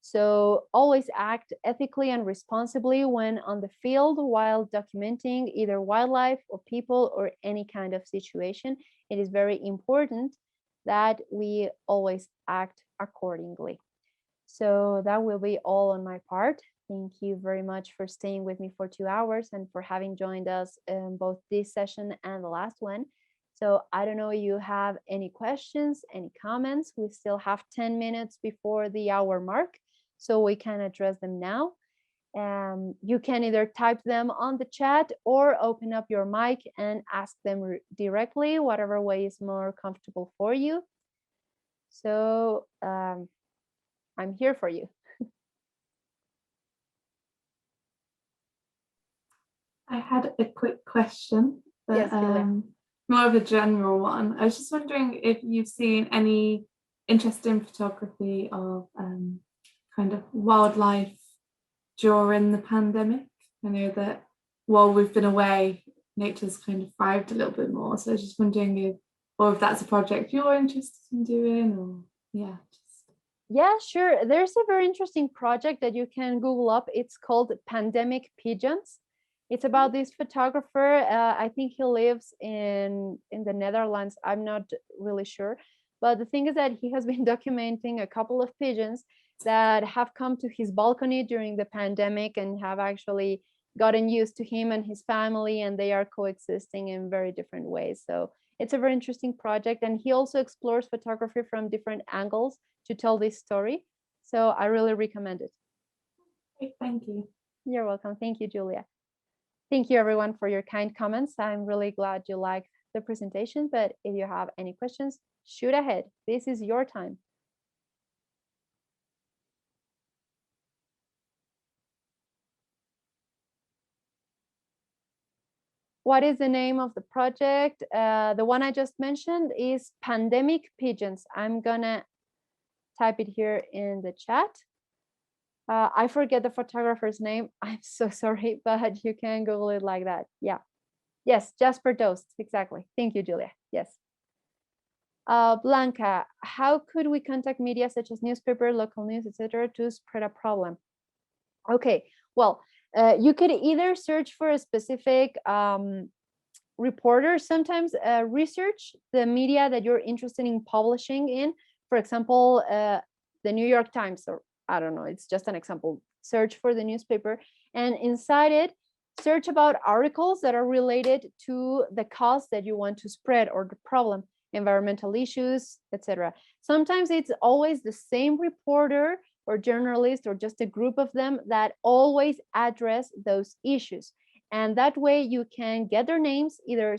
So always act ethically and responsibly when on the field while documenting either wildlife or people or any kind of situation. It is very important that we always act accordingly. So that will be all on my part. Thank you very much for staying with me for 2 hours and for having joined us in both this session and the last one. So I don't know if you have any questions, any comments. We still have 10 minutes before the hour mark, so we can address them now. You can either type them on the chat or open up your mic and ask them directly, whatever way is more comfortable for you. So I'm here for you. I had a quick question, but Yes, Julia. more of a general one. I was just wondering if you've seen any interest in photography of kind of wildlife during the pandemic. I know that while we've been away, nature's kind of thrived a little bit more. So I was just wondering if that's a project you're interested in doing, or yeah. Yeah, sure. There's a very interesting project that you can Google up. It's called Pandemic Pigeons. It's about this photographer. I think he lives in the Netherlands. I'm not really sure. But the thing is that he has been documenting a couple of pigeons that have come to his balcony during the pandemic and have actually gotten used to him and his family, and they are coexisting in very different ways. So it's a very interesting project. And he also explores photography from different angles to tell this story. So I really recommend it. Okay, thank you. You're welcome. Thank you, Julia. Thank you everyone for your kind comments. I'm really glad you liked the presentation, but if you have any questions, shoot ahead. This is your time. What is the name of the project? The one I just mentioned is Pandemic Pigeons. I'm gonna type it here in the chat. I forget the photographer's name. I'm so sorry, but you can Google it like that. Yeah. Yes, Jasper Dost. Exactly. Thank you, Julia. Yes. Blanca, how could we contact media such as newspaper, local news, etc., to spread a problem? Okay, well, you could either search for a specific reporter, sometimes research the media that you're interested in publishing in. For example, the New York Times, or I don't know, it's just an example. Search for the newspaper, and inside it, search about articles that are related to the cause that you want to spread or the problem, environmental issues, etc. Sometimes it's always the same reporter or journalist or just a group of them that always address those issues. And that way you can get their names, either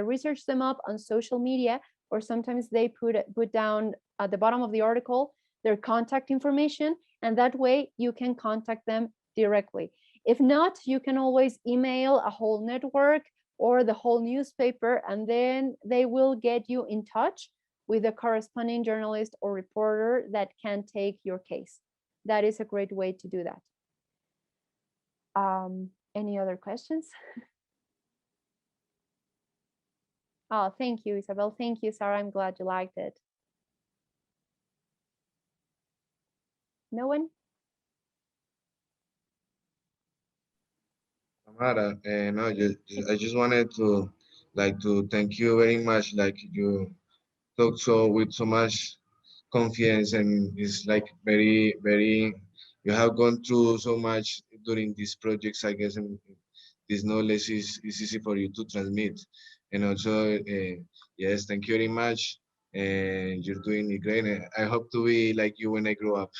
research them up on social media, or sometimes they put down at the bottom of the article their contact information, and that way you can contact them directly. If not, you can always email a whole network or the whole newspaper, and then they will get you in touch with a corresponding journalist or reporter that can take your case. That is a great way to do that. Any other questions? Oh, thank you, Isabel. Thank you, Sarah. I'm glad you liked it. No one? Tamara, no, I just wanted to thank you very much. Like you talk so with so much confidence, and it's like very, very. You have gone through so much during these projects, I guess, and this knowledge is easy for you to transmit. And also, yes, thank you very much. And you're doing it great. And I hope to be like you when I grow up.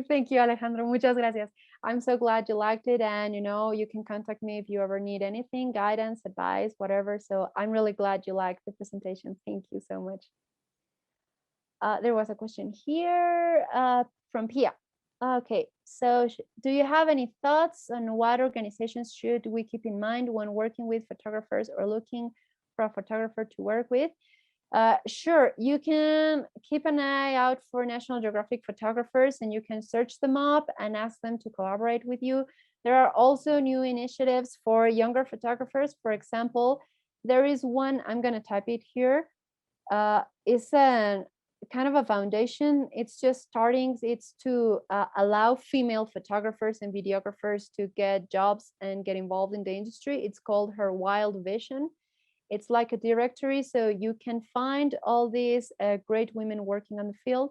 Thank you, Alejandro. Muchas gracias. I'm so glad you liked it. And, you know, you can contact me if you ever need anything, guidance, advice, whatever. So I'm really glad you liked the presentation. Thank you so much. There was a question here from Pia. Okay, so do you have any thoughts on what organizations should we keep in mind when working with photographers or looking for a photographer to work with? Sure, you can keep an eye out for National Geographic photographers, and you can search them up and ask them to collaborate with you. There are also new initiatives for younger photographers. For example, there is one, I'm going to type it here. It's a kind of a foundation. It's just starting. It's to allow female photographers and videographers to get jobs and get involved in the industry. It's called Her Wild Vision. It's like a directory, so you can find all these great women working on the field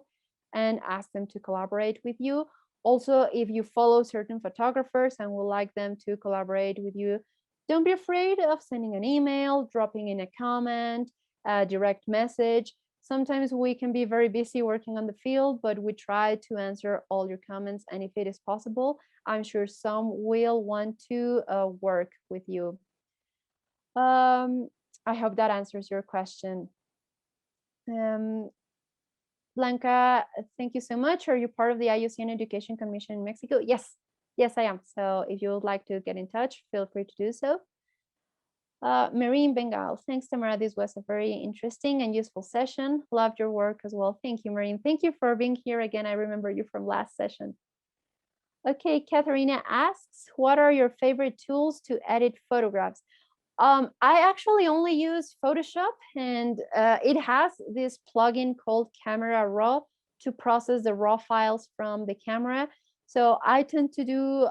and ask them to collaborate with you. Also, if you follow certain photographers and would like them to collaborate with you, don't be afraid of sending an email, dropping in a comment, a direct message. Sometimes we can be very busy working on the field, but we try to answer all your comments. And if it is possible, I'm sure some will want to work with you. I hope that answers your question. Blanca, thank you so much. Are you part of the IUCN Education Commission in Mexico? Yes, yes, I am. So if you would like to get in touch, feel free to do so. Marine Bengal, thanks, Tamara. This was a very interesting and useful session. Loved your work as well. Thank you, Marine. Thank you for being here again. I remember you from last session. Okay, Katharina asks, what are your favorite tools to edit photographs? I actually only use Photoshop, and it has this plugin called Camera Raw to process the raw files from the camera. So I tend to do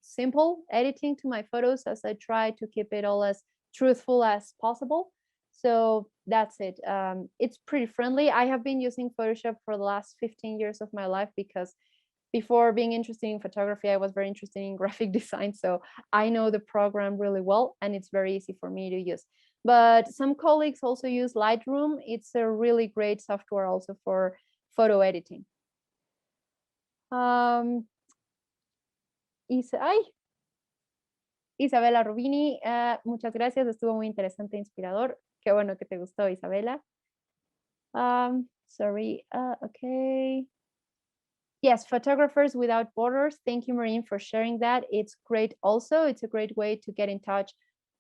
simple editing to my photos, as I try to keep it all as truthful as possible. So that's it. It's pretty friendly. I have been using Photoshop for the last 15 years of my life, because before being interested in photography, I was very interested in graphic design. So I know the program really well, and it's very easy for me to use. But some colleagues also use Lightroom. It's a really great software also for photo editing. Isabela Rubini, muchas gracias. Estuvo muy interesante e inspirador. Qué bueno que te gustó, Isabela. Sorry. Okay. Yes, Photographers Without Borders. Thank you, Marine, for sharing that. It's great also. It's a great way to get in touch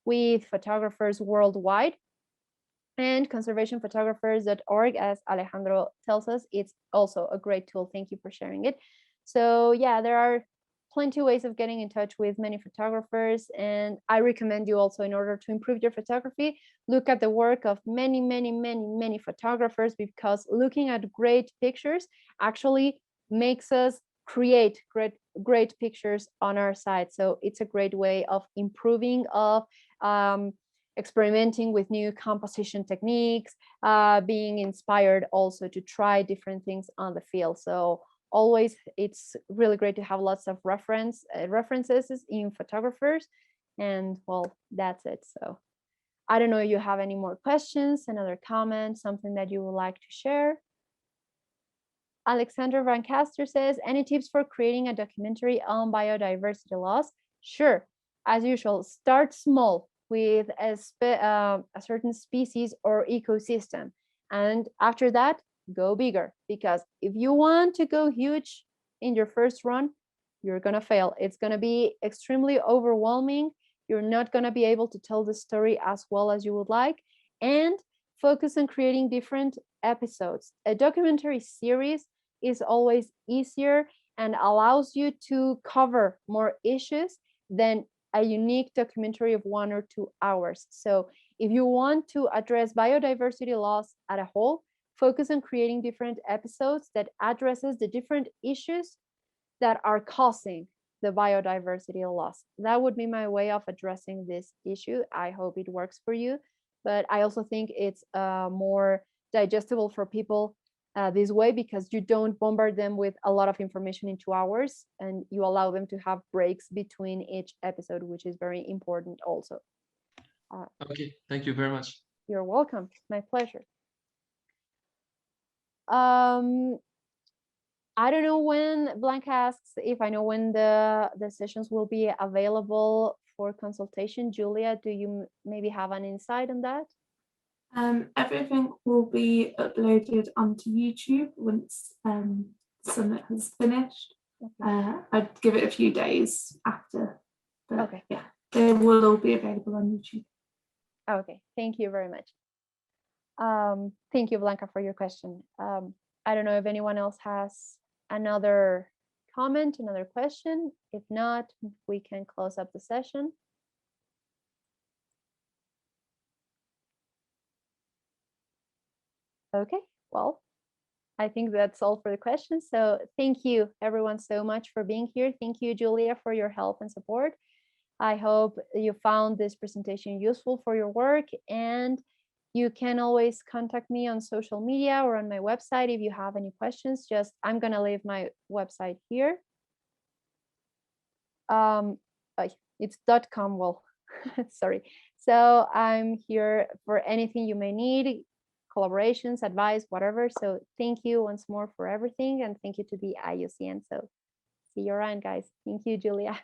with photographers worldwide. And conservationphotographers.org, as Alejandro tells us, it's also a great tool. Thank you for sharing it. So yeah, there are plenty of ways of getting in touch with many photographers, and I recommend you also, in order to improve your photography, look at the work of many photographers, because looking at great pictures actually makes us create great pictures on our side. So it's a great way of improving, of experimenting with new composition techniques, being inspired also to try different things on the field. So always, it's really great to have lots of references in photographers. And well, that's it. So I don't know if you have any more questions, another comment, something that you would like to share. Alexander Van Caster says, any tips for creating a documentary on biodiversity loss? Sure, as usual, start small with a certain species or ecosystem, and after that go bigger, because if you want to go huge in your first run, you're gonna fail. It's gonna be extremely overwhelming. You're not gonna be able to tell the story as well as you would like, and focus on creating different episodes. A documentary series is always easier and allows you to cover more issues than a unique documentary of 1 or 2 hours. So if you want to address biodiversity loss as a whole, focus on creating different episodes that addresses the different issues that are causing the biodiversity loss. That would be my way of addressing this issue. I hope it works for you, but I also think it's more digestible for people this way, because you don't bombard them with a lot of information in 2 hours, and you allow them to have breaks between each episode, which is very important also. Okay, thank you very much. You're welcome. My pleasure. I don't know when, Blanca asks if I know when the sessions will be available for consultation. Julia, do you maybe have an insight on that? Everything will be uploaded onto YouTube once Summit has finished. Okay. I'd give it a few days after, but Okay. yeah, they will all be available on YouTube. Okay, thank you very much. Thank you, Blanca, for your question. I don't know if anyone else has another comment, another question. If not, we can close up the session. Okay, well, I think that's all for the questions. So thank you everyone so much for being here. Thank you, Julia, for your help and support. I hope you found this presentation useful for your work, and you can always contact me on social media or on my website if you have any questions. Just, I'm gonna leave my website here. It's .com, well, sorry. So I'm here for anything you may need, collaborations, advice, whatever. So thank you once more for everything, and thank you to the IUCN. So see you around, guys. Thank you, Julia.